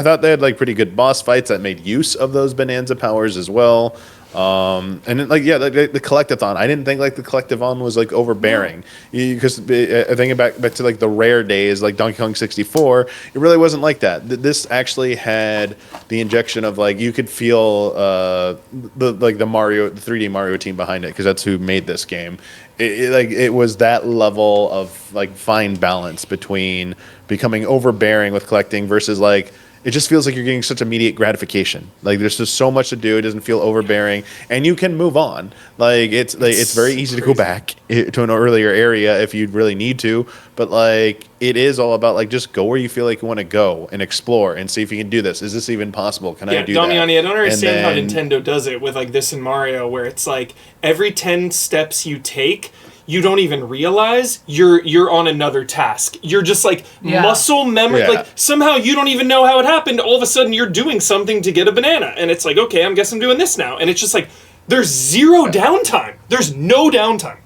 thought they had like pretty good boss fights that made use of those Bananza powers as well. And then, like, yeah, the collectathon. I didn't think like the collectathon was like overbearing, because I think back to like the rare days, like Donkey Kong 64. It really wasn't like that. This actually had the injection of like you could feel the Mario, the 3D Mario team behind it, because that's who made this game. It was that level of like fine balance between becoming overbearing with collecting versus like. It just feels like you're getting such immediate gratification. Like there's just so much to do. It doesn't feel overbearing, and you can move on. It's very easy to go back to an earlier area if you really need to. But like it is all about like just go where you feel like you want to go and explore and see if you can do this. Is this even possible? Can I do Damiani, that? I don't understand how Nintendo does it with like this and Mario, where it's like every 10 steps you take, you don't even realize you're on another task. You're just like muscle memory. Yeah. Like somehow you don't even know how it happened. All of a sudden you're doing something to get a banana, and it's like, okay, I guess I'm doing this now. And it's just like there's zero downtime. There's no downtime.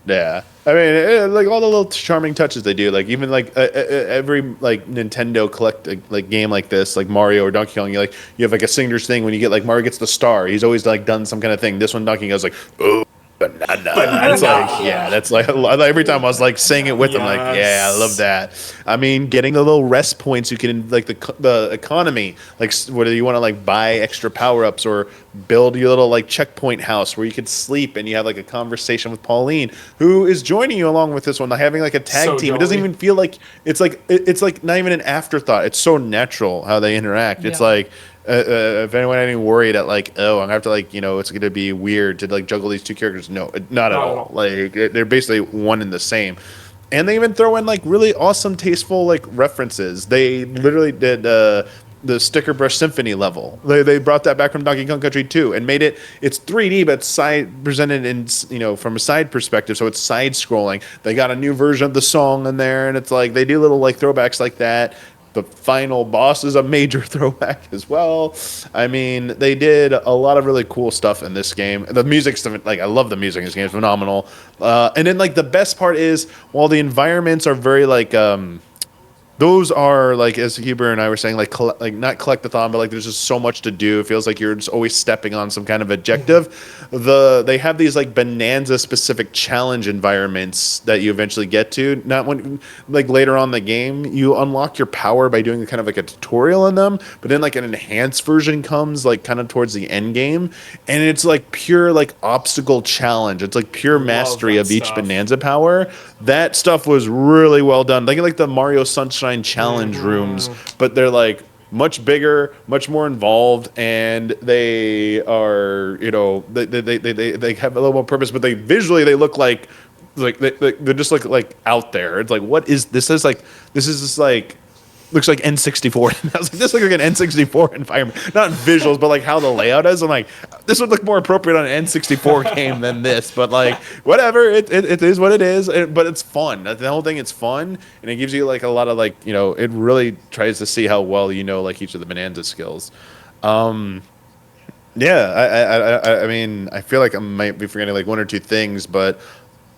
Yeah, I mean, like all the little charming touches they do, like even like every like Nintendo collect like game like this, like Mario or Donkey Kong, you have like a signature thing when you get like Mario gets the star. He's always like done some kind of thing. This one, Donkey Kong's like, oh. Banana. It's like, yeah, that's like every time I was like saying it with them, like, yeah, I love that. I mean, getting the little rest points you can, like the economy, like whether you want to like buy extra power ups or build your little like checkpoint house where you could sleep and you have like a conversation with Pauline, who is joining you along with this one, like having like a tag team. Jolly. It doesn't even feel like it's like not even an afterthought. It's so natural how they interact. It's like. If anyone had any worry that like, oh, I'm gonna have to like, it's gonna be weird to like juggle these two characters, no, not at all. Like they're basically one and the same, and they even throw in like really awesome, tasteful like references. They literally did the Sticker Brush Symphony level. They brought that back from Donkey Kong Country 2 and made it's 3D, but side presented in from a side perspective, so it's side scrolling. They got a new version of the song in there, and it's like they do little like throwbacks like that. The final boss is a major throwback as well. I mean, they did a lot of really cool stuff in this game. The music's like I love the music in this game; it's phenomenal. And then like the best part is while the environments are very like those are like, as Huber and I were saying, like not collectathon, but like there's just so much to do. It feels like you're just always stepping on some kind of objective. They have these like Bananza specific challenge environments that you eventually get to. Not when like later on in the game, you unlock your power by doing kind of like a tutorial in them, but then like an enhanced version comes like kind of towards the end game, and it's like pure like obstacle challenge. It's like pure mastery of each Bananza power. That stuff was really well done. Like the Mario Sunshine challenge rooms, but they're like much bigger, much more involved, and they are they have a little more purpose, but they look like they're just like out there. It's like, what is this? Is just like looks like N64. I was like, this looks like an N64 environment, not in visuals, but like how the layout is. I'm like, this would look more appropriate on an N64 game than this. But like, whatever, it is what it is. But it's fun. The whole thing, it's fun, and it gives you like a lot of like, it really tries to see how well like each of the Bananza skills. Yeah, I mean, I feel like I might be forgetting like one or two things, but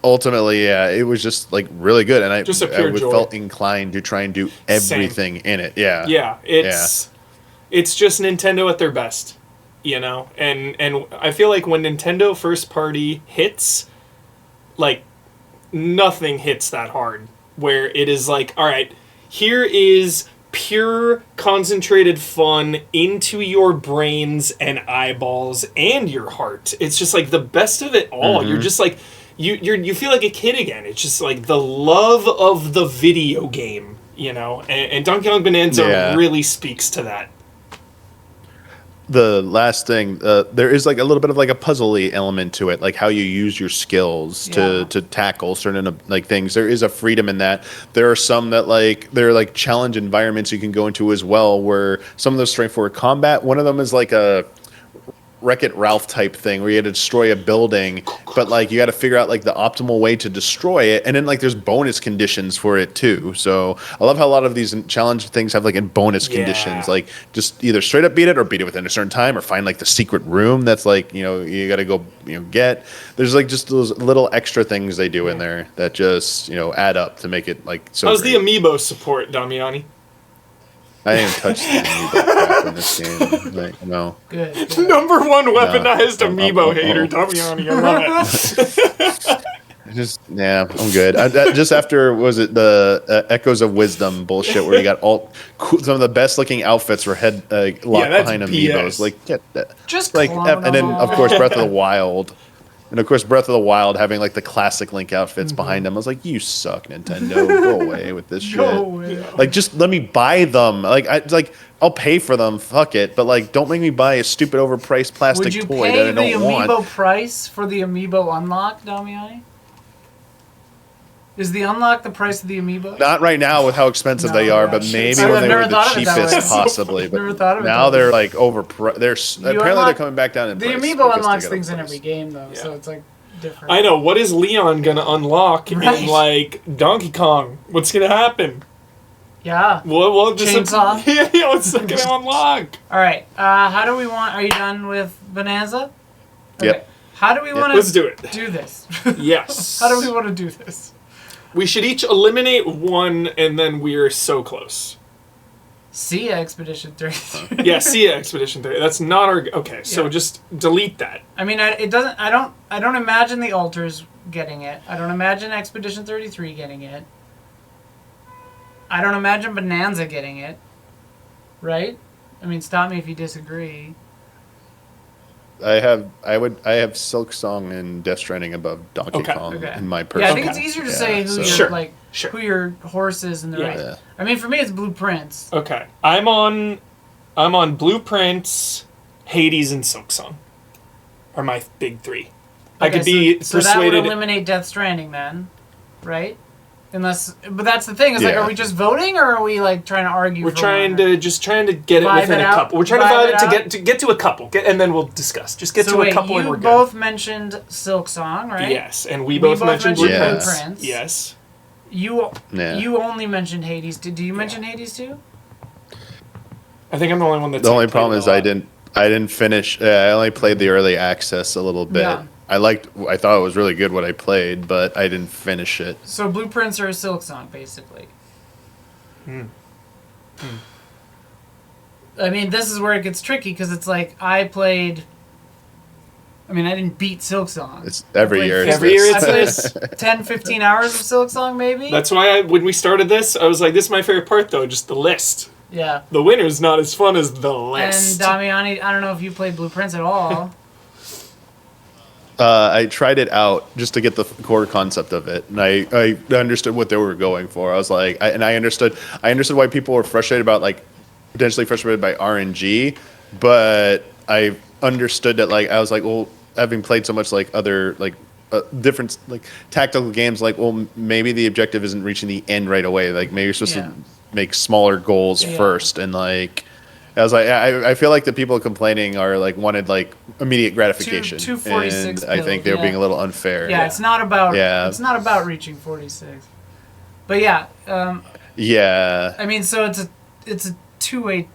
ultimately, yeah, it was just like really good, and I felt inclined to try and do everything in it. Yeah, yeah, it's just Nintendo at their best, and I feel like when Nintendo first party hits, like nothing hits that hard. Where it is like, all right, here is pure concentrated fun into your brains and eyeballs and your heart. It's just like the best of it all. Mm-hmm. You're just like. You feel like a kid again. It's just like the love of the video game, and Donkey Kong Bananza really speaks to that. The last thing, there is like a little bit of like a puzzly element to it, like how you use your skills to tackle certain like things. There is a freedom in that. There are some that like they're like challenge environments you can go into as well, where some of those straightforward combat. One of them is like a Wreck-It Ralph type thing where you had to destroy a building, but like you got to figure out like the optimal way to destroy it, and then like there's bonus conditions for it too. So I love how a lot of these challenge things have like in bonus conditions, like just either straight up beat it or beat it within a certain time, or find like the secret room that's like you got to go get. There's like just those little extra things they do in there that just add up to make it like so. How's great. the amiibo support, Damiani? I didn't touch the amiibo crap in this game. Like, no. Good. Number one weaponized No. amiibo hater, Damiani. I love it. I'm good. Just after, was it the Echoes of Wisdom bullshit where you got some of the best looking outfits were locked behind amiibos. Like, get that. Just like, clone and then them of all. course Breath of the Wild. And of course, Breath of the Wild having like the classic Link outfits behind them. I was like, "You suck, Nintendo. Go away with this shit. Go away. Like, just let me buy them. I'll pay for them. Fuck it. But like, don't make me buy a stupid overpriced plastic Would you toy pay that I the don't amiibo want." price for the amiibo unlock, Damiani? Is the unlock the price of the amiibo? Not right now with how expensive No, they are, yeah, but shit. maybe I've when they never were the thought of it that way. cheapest, possibly. But Never thought of it now that they're way. like apparently they're unlock- coming back down in The price. amiibo because unlocks they got things in overpriced. every game, though, so Yeah. it's like different. I know. What is Leon gonna unlock Right. in like Donkey Kong? What's gonna happen? Yeah. Well, just Chainsaw? yeah, what's gonna unlock? All right. How do we want? Are you done with Bananza? Yep. How do we want Let's to do it. do this? Yes. How do we want to do this? We should each eliminate one, and then we're so close. See Expedition 33. Yeah, see ya, Expedition 3. That's not our... Okay, so Yeah. just delete that. I mean, it doesn't. I don't imagine the altars getting it. I don't imagine Expedition 33 getting it. I don't imagine Bananza getting it. Right? I mean, stop me if you disagree. I have Silk Song and Death Stranding above Donkey Okay. Kong Okay. in my Yeah, personal. I think it's easier to say who so- your Sure. like Sure. who your horse is and the Yeah. right. Yeah. I mean, for me, it's Blueprints. Okay. I'm on Blueprints, Hades, and Silksong. Are my big three. I Okay, could be so that would persuaded... eliminate Death Stranding then, right? But that's the thing is like, Yeah. are we just voting or are we like trying to argue? We're for trying one? to get it Vibe within it a out? couple. We're trying to Vibe vibe it it out? to get to a couple, and then we'll discuss. Just get So to wait, a couple, and you we're good. both mentioned Silk Song, right? Yes, and we both mentioned Blueprints. Blueprints. Yes. You Yeah. you only mentioned Hades. Did you mention Hades too? I think I'm the only one that's... The only played problem it is a I lot. didn't finish. I only played the early access a little bit. Yeah. I thought it was really good what I played, but I didn't finish it. So Blueprints are a Silk Song, basically. I mean, this is where it gets tricky because it's like I didn't beat Silk Song. It's every I played year. 50 Every year I it's played 10, 15 hours of Silk Song, maybe. That's why when we started this, I was like, this is my favorite part, though, just the list. Yeah. The winner's not as fun as the And list. Damiani, I don't know if you played Blueprints at all. I tried it out just to get the core concept of it, and I understood what they were going for. I was like, I understood why people were frustrated about like potentially frustrated by RNG, but I understood that like I was like, well, having played so much like other like different like tactical games, like well maybe the objective isn't reaching the end right away. Like maybe you're supposed Yeah. to make smaller goals Yeah. first, and like. I was like, I feel like the people complaining are like wanted like immediate gratification, 246 and I think pills, they're being yeah. a little unfair. Yeah, it's not about Yeah. it's not about reaching 46. But yeah, Yeah, I mean, so it's a two-way.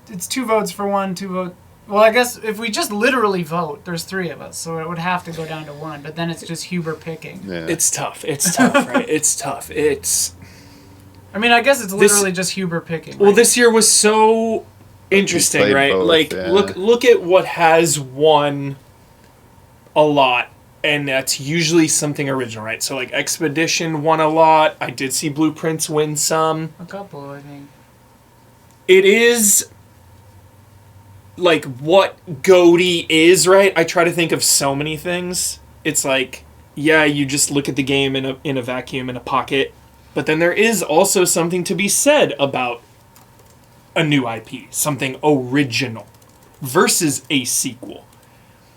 It's 2 votes for 1, 2 vote. Well, I guess if we just literally vote, there's 3 of us, so it would have to go down to 1. But then it's just Huber picking. yeah. It's tough. It's tough, right? It's tough. It's... I mean, I guess it's literally just Huber picking. Well, right? this year was so interesting, played right? both, Like, yeah. look at what has won a lot, and that's usually something original, right? So, like, Expedition won a lot. I did see Blueprints win some. A couple, I think. It is like what GOTY is, right? I try to think of so many things. It's like, yeah, you just look at the game in a vacuum, in a pocket, but then there is also something to be said about a new IP, something original versus a sequel.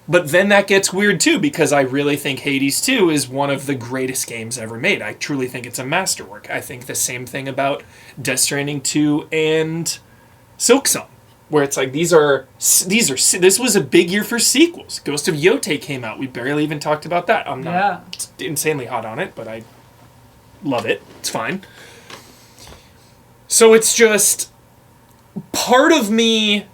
But then that gets weird too, because I really think Hades 2 is one of the greatest games ever made. I truly think it's a masterwork. I think the same thing about Death Stranding 2 and Silksong, where it's like this was a big year for sequels. Ghost of Yote came out. We barely even talked about that. I'm not insanely hot on it, but I love it. It's fine. So it's just part of me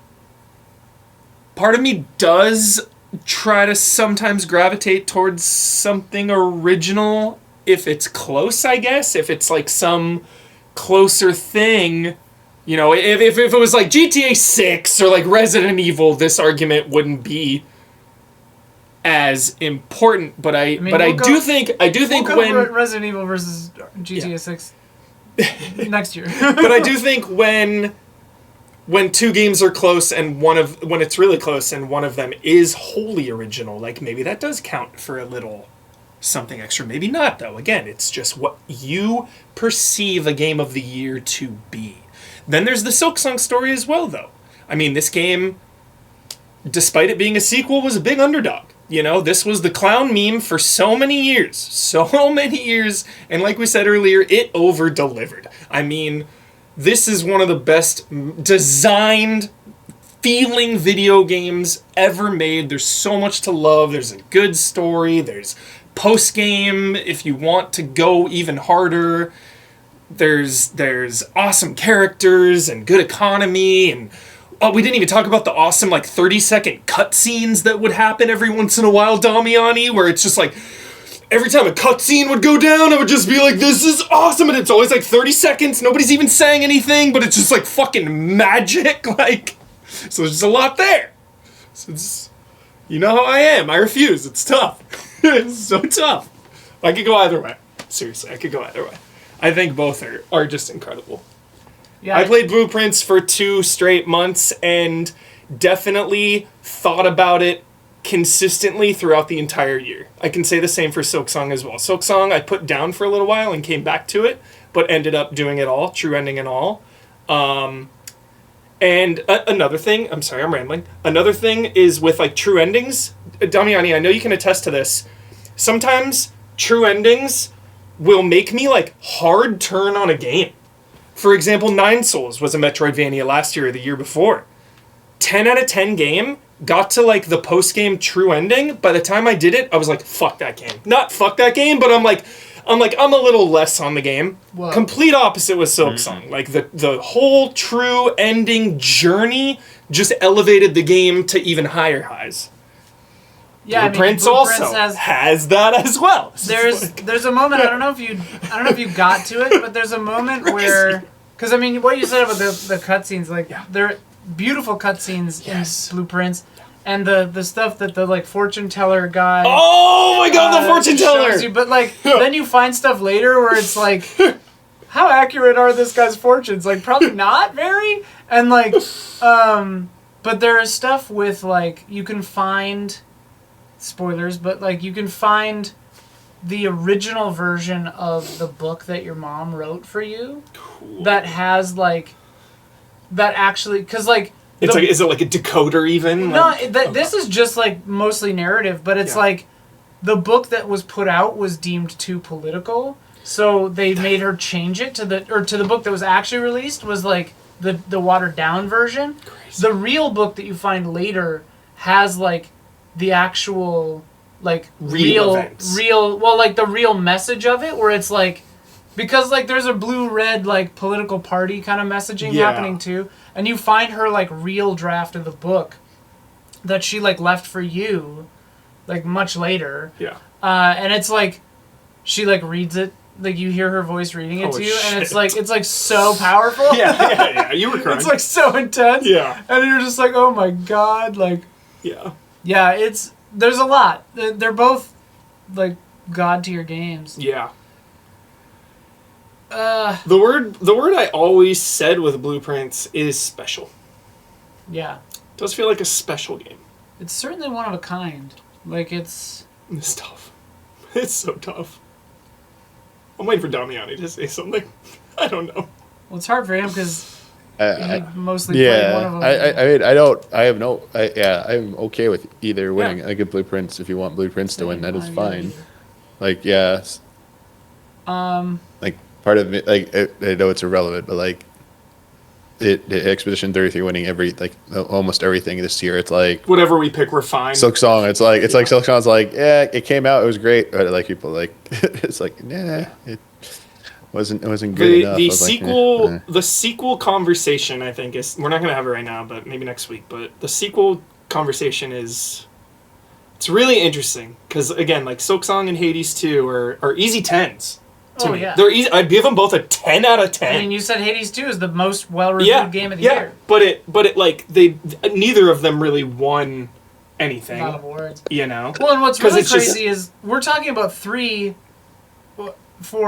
does try to sometimes gravitate towards something original if it's close, I guess. If it's like some closer thing, You know, if it was like GTA 6 or like Resident Evil, this argument wouldn't be as important. But I do think when Resident Evil versus GTA 6 next year. But I do think when two games are close and when it's really close and one of them is wholly original, like maybe that does count for a little something extra. Maybe not, though. Again, it's just what you perceive a game of the year to be. Then there's the Silksong story as well, though. I mean, this game, despite it being a sequel, was a big underdog. You know, this was the clown meme for so many years. And like we said earlier, it over-delivered. I mean, this is one of the best designed, feeling video games ever made. There's so much to love. There's a good story. There's post-game if you want to go even harder. There's awesome characters and good economy, and we didn't even talk about the awesome 30-second cutscenes that would happen every once in a while, Damiani, where it's just like every time a cutscene would go down, I would just be like, this is awesome, and it's always 30 seconds, nobody's even saying anything, but it's just fucking magic, so there's just a lot there. So it's, you know how I am, I refuse, it's tough. It's so tough. I could go either way. Seriously, I could go either way. I think both are just incredible. Yeah, I played Blueprints for 2 straight months and definitely thought about it consistently throughout the entire year. I can say the same for Silksong as well. Silksong I put down for a little while and came back to it, but ended up doing it all, true ending and all. And another thing, I'm sorry, I'm rambling. Another thing is with true endings. Damiani, I know you can attest to this. Sometimes true endings will make me hard turn on a game. For example, Nine Souls was a Metroidvania last year or the year before. 10 out of 10 game, got to the post-game true ending. By the time I did it, I was like, fuck that game. Not fuck that game, but I'm a little less on the game. Whoa. Complete opposite with Silksong. The whole true ending journey just elevated the game to even higher highs. Yeah, Blueprints also has that as well. There's a moment, I don't know if you got to it, but there's a moment where, because what you said about the cutscenes, they're beautiful cutscenes in Blueprints, and the stuff that the fortune teller guy. Oh my god, the fortune teller! You, but then you find stuff later where it's how accurate are this guy's fortunes? Probably not very, and but there is stuff with you can find. Spoilers, but you can find the original version of the book that your mom wrote for you. Cool. That has that actually, because it's is it a decoder even? No, this is just mostly narrative, but it's the book that was put out was deemed too political, so they made her change it to the book that was actually released was the watered down version. Crazy. The real book that you find later has the actual real the real message of it, where it's because there's a blue-red political party kind of messaging happening too, and you find her real draft of the book that she left for you much later, and it's she reads it, you hear her voice reading it to you, shit. And it's so powerful. yeah you were crying. It's so intense, and you're just oh my god, Yeah, there's a lot. They're both god tier games. Yeah. The word I always said with Blueprints is special. Yeah. It does feel like a special game. It's certainly one of a kind. It's tough. It's so tough. I'm waiting for Damiani to say something. I don't know. Well, it's hard for him because he mostly played one of them. I'm okay with either winning. I get Blueprints if you want Blueprints to win. That is fine. Part of it, I know it's irrelevant, but Expedition 33 winning almost everything this year. It's whatever we pick, we're fine. Silksong. It's Silksong's it came out, it was great, but people it's nah, it wasn't good enough. The sequel conversation, I think, is, we're not gonna have it right now, but maybe next week. But the sequel conversation it's really interesting because again, Silksong and Hades 2 are easy 10s. Oh, me. yeah. They're easy. I'd give them both a 10 out of 10. I mean, you said Hades 2 is the most well-reviewed game of the year. But it like neither of them really won anything. Not awards. You know. Well, and what's really it's just- crazy is we're talking about 4,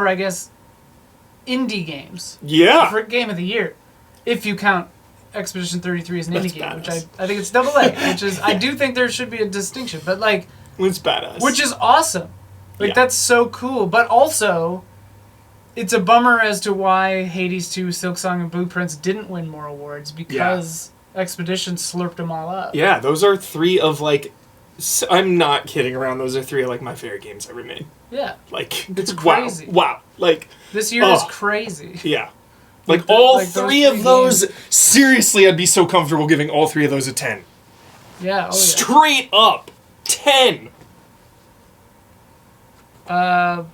I guess, indie games Yeah. for game of the year, if you count Expedition 33 as an That's indie game, which badass. I think it's AA, which is I do think there should be a distinction, but like, It's badass. which is awesome. Like Yeah. that's so cool, but also it's a bummer as to why Hades 2, Silksong, and Blueprints didn't win more awards because Expedition slurped them all up. Yeah, those are 3 of like. I'm not kidding around. Those are 3 of like my favorite games ever made. Yeah. Like It's wow, crazy. wow. Like This year is crazy. yeah. Like Like the- all like those 3 of three those. Seriously, I'd be so comfortable giving all 3 of those a 10. Yeah. Oh yeah. Straight up 10. I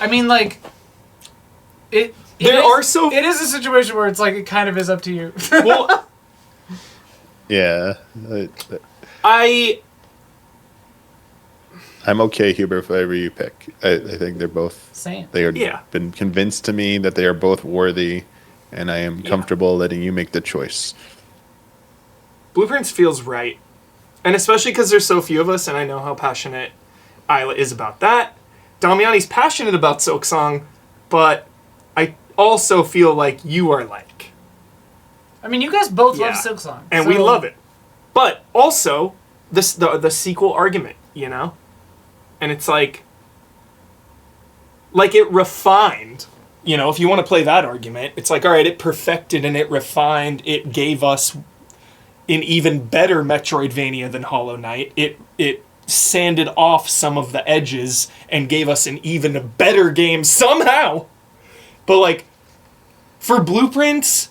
mean, like, it is a situation where it's like it kind of is up to you. Well, Yeah. I'm okay, Huber, for whatever you pick. I think they're both. Same. They are Yeah. been convinced to me that they are both worthy, and I am comfortable letting you make the choice. Blueprints feels right. And especially because there's so few of us, and I know how passionate Isla is about that. Damiani's passionate about Silksong, but I also feel like you are like. I mean, you guys both love Yeah. Silksong. And so- we love it. But also, the sequel argument, you know? And it's like it refined. You know, if you want to play that argument, it's like, all right, it perfected and it refined. It gave us an even better Metroidvania than Hollow Knight. It sanded off some of the edges and gave us an even better game somehow. But like, for Blueprints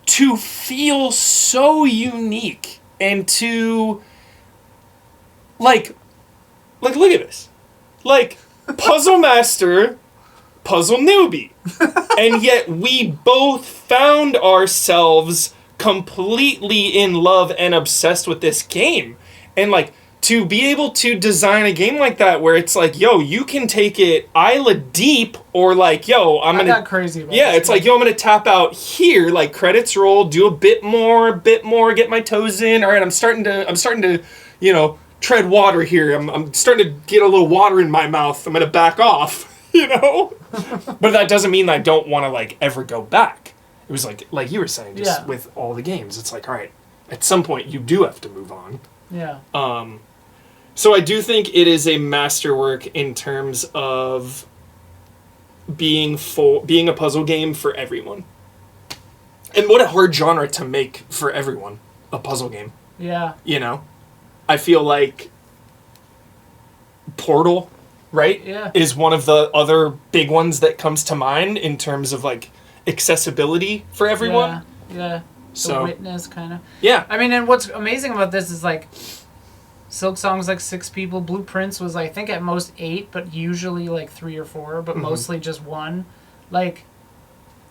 to feel so unique and to like look at this. Like, Puzzle Master, Puzzle Newbie. And yet we both found ourselves completely in love and obsessed with this game. And like, to be able to design a game like that where it's like, yo, you can take it Isla deep, or like, yo, I gonna got crazy about yeah, this it's like, yo, I'm gonna tap out here, like credits roll, do a bit more, get my toes in. All right, I'm starting to, you know, tread water here. I'm starting to get a little water in my mouth. I'm gonna back off, you know. But that doesn't mean that I don't want to like ever go back. It was like you were saying, just Yeah. with all the games, it's like, all right, at some point you do have to move on. Yeah. So I do think it is a masterwork in terms of being a puzzle game for everyone. And what a hard genre to make for everyone, a puzzle game. Yeah. You know? I feel like Portal, right? Yeah. Is one of the other big ones that comes to mind in terms of like accessibility for everyone. Yeah. The So Witness kind of. yeah. I mean, and what's amazing about this is like Silksong's like 6 people. Blueprints was I think at most 8, but usually like 3 or 4, but mostly just 1. Like,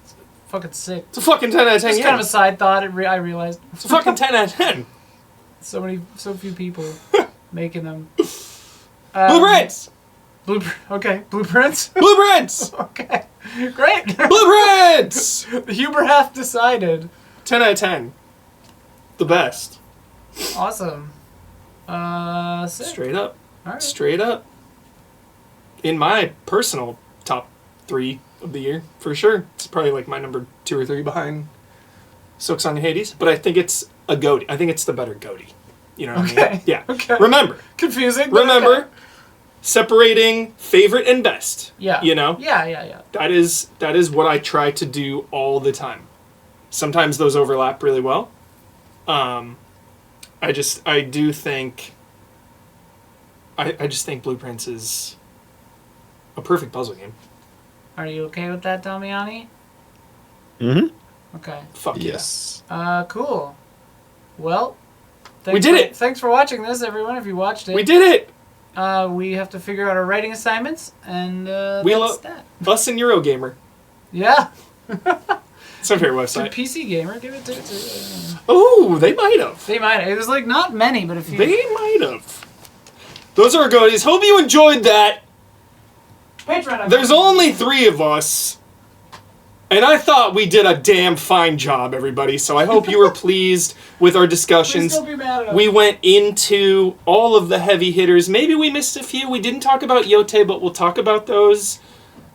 it's fucking sick. It's a fucking 10 out of 10 Just game. kind of a side thought. I realized It's a fucking 10 out of 10. so few people making them. Blueprints! Okay, Blueprints. Blueprints! Okay, great. Blueprints! Huber hath decided. 10 out of 10. The best. Awesome. Sick. Straight up. All right. Straight up. In my personal top 3 of the year, for sure. It's probably like my number 2 or 3 behind Silksong and Hades, but I think it's a goatee. I think it's the better goatee. You know what I mean? Okay. Yeah. Okay. Remember, Confusing. but remember, okay. separating favorite and best. Yeah. You know? Yeah. That is what I try to do all the time. Sometimes those overlap really well. I just think Blueprints is a perfect puzzle game. Are you okay with that, Damiani? Mm-hmm. Okay. Fuck Yes. Cool. Well, We did it! Thanks for watching this, everyone. If you watched it, We did it! we have to figure out our writing assignments, and We that's love that. Us and Eurogamer. Yeah. It's our favorite To website. PC Gamer, give it to. Oh, they might have. They might. It was like not many, but a few. They might have. Those are our goatees. Hope you enjoyed that. Patreon. There's only 3 of us. And I thought we did a damn fine job, everybody. So I hope you were pleased with our discussions. Please don't be mad at us. We went into all of the heavy hitters. Maybe we missed a few. We didn't talk about Yote, but we'll talk about those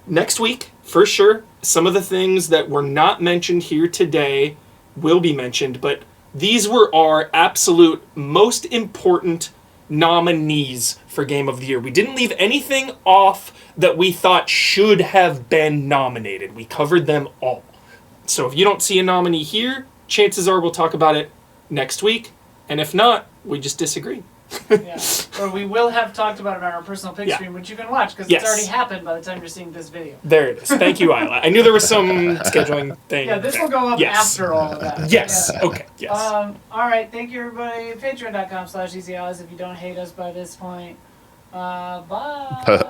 next week for sure. Some of the things that were not mentioned here today will be mentioned, but these were our absolute most important nominees for Game of the Year. We didn't leave anything off that we thought should have been nominated. We covered them all. So if you don't see a nominee here, chances are we'll talk about it next week. And if not, we just disagree. Yeah. Or we will have talked about it on our personal pick stream, which you can watch because it's already happened by the time you're seeing this video. There it is. Thank you, Isla. I knew there was some scheduling thing. Yeah, this will go up after all of that. Yes. Yeah. Okay. Yes. All right. Thank you, everybody. Patreon.com/EasyAllies if you don't hate us by this point. Bye.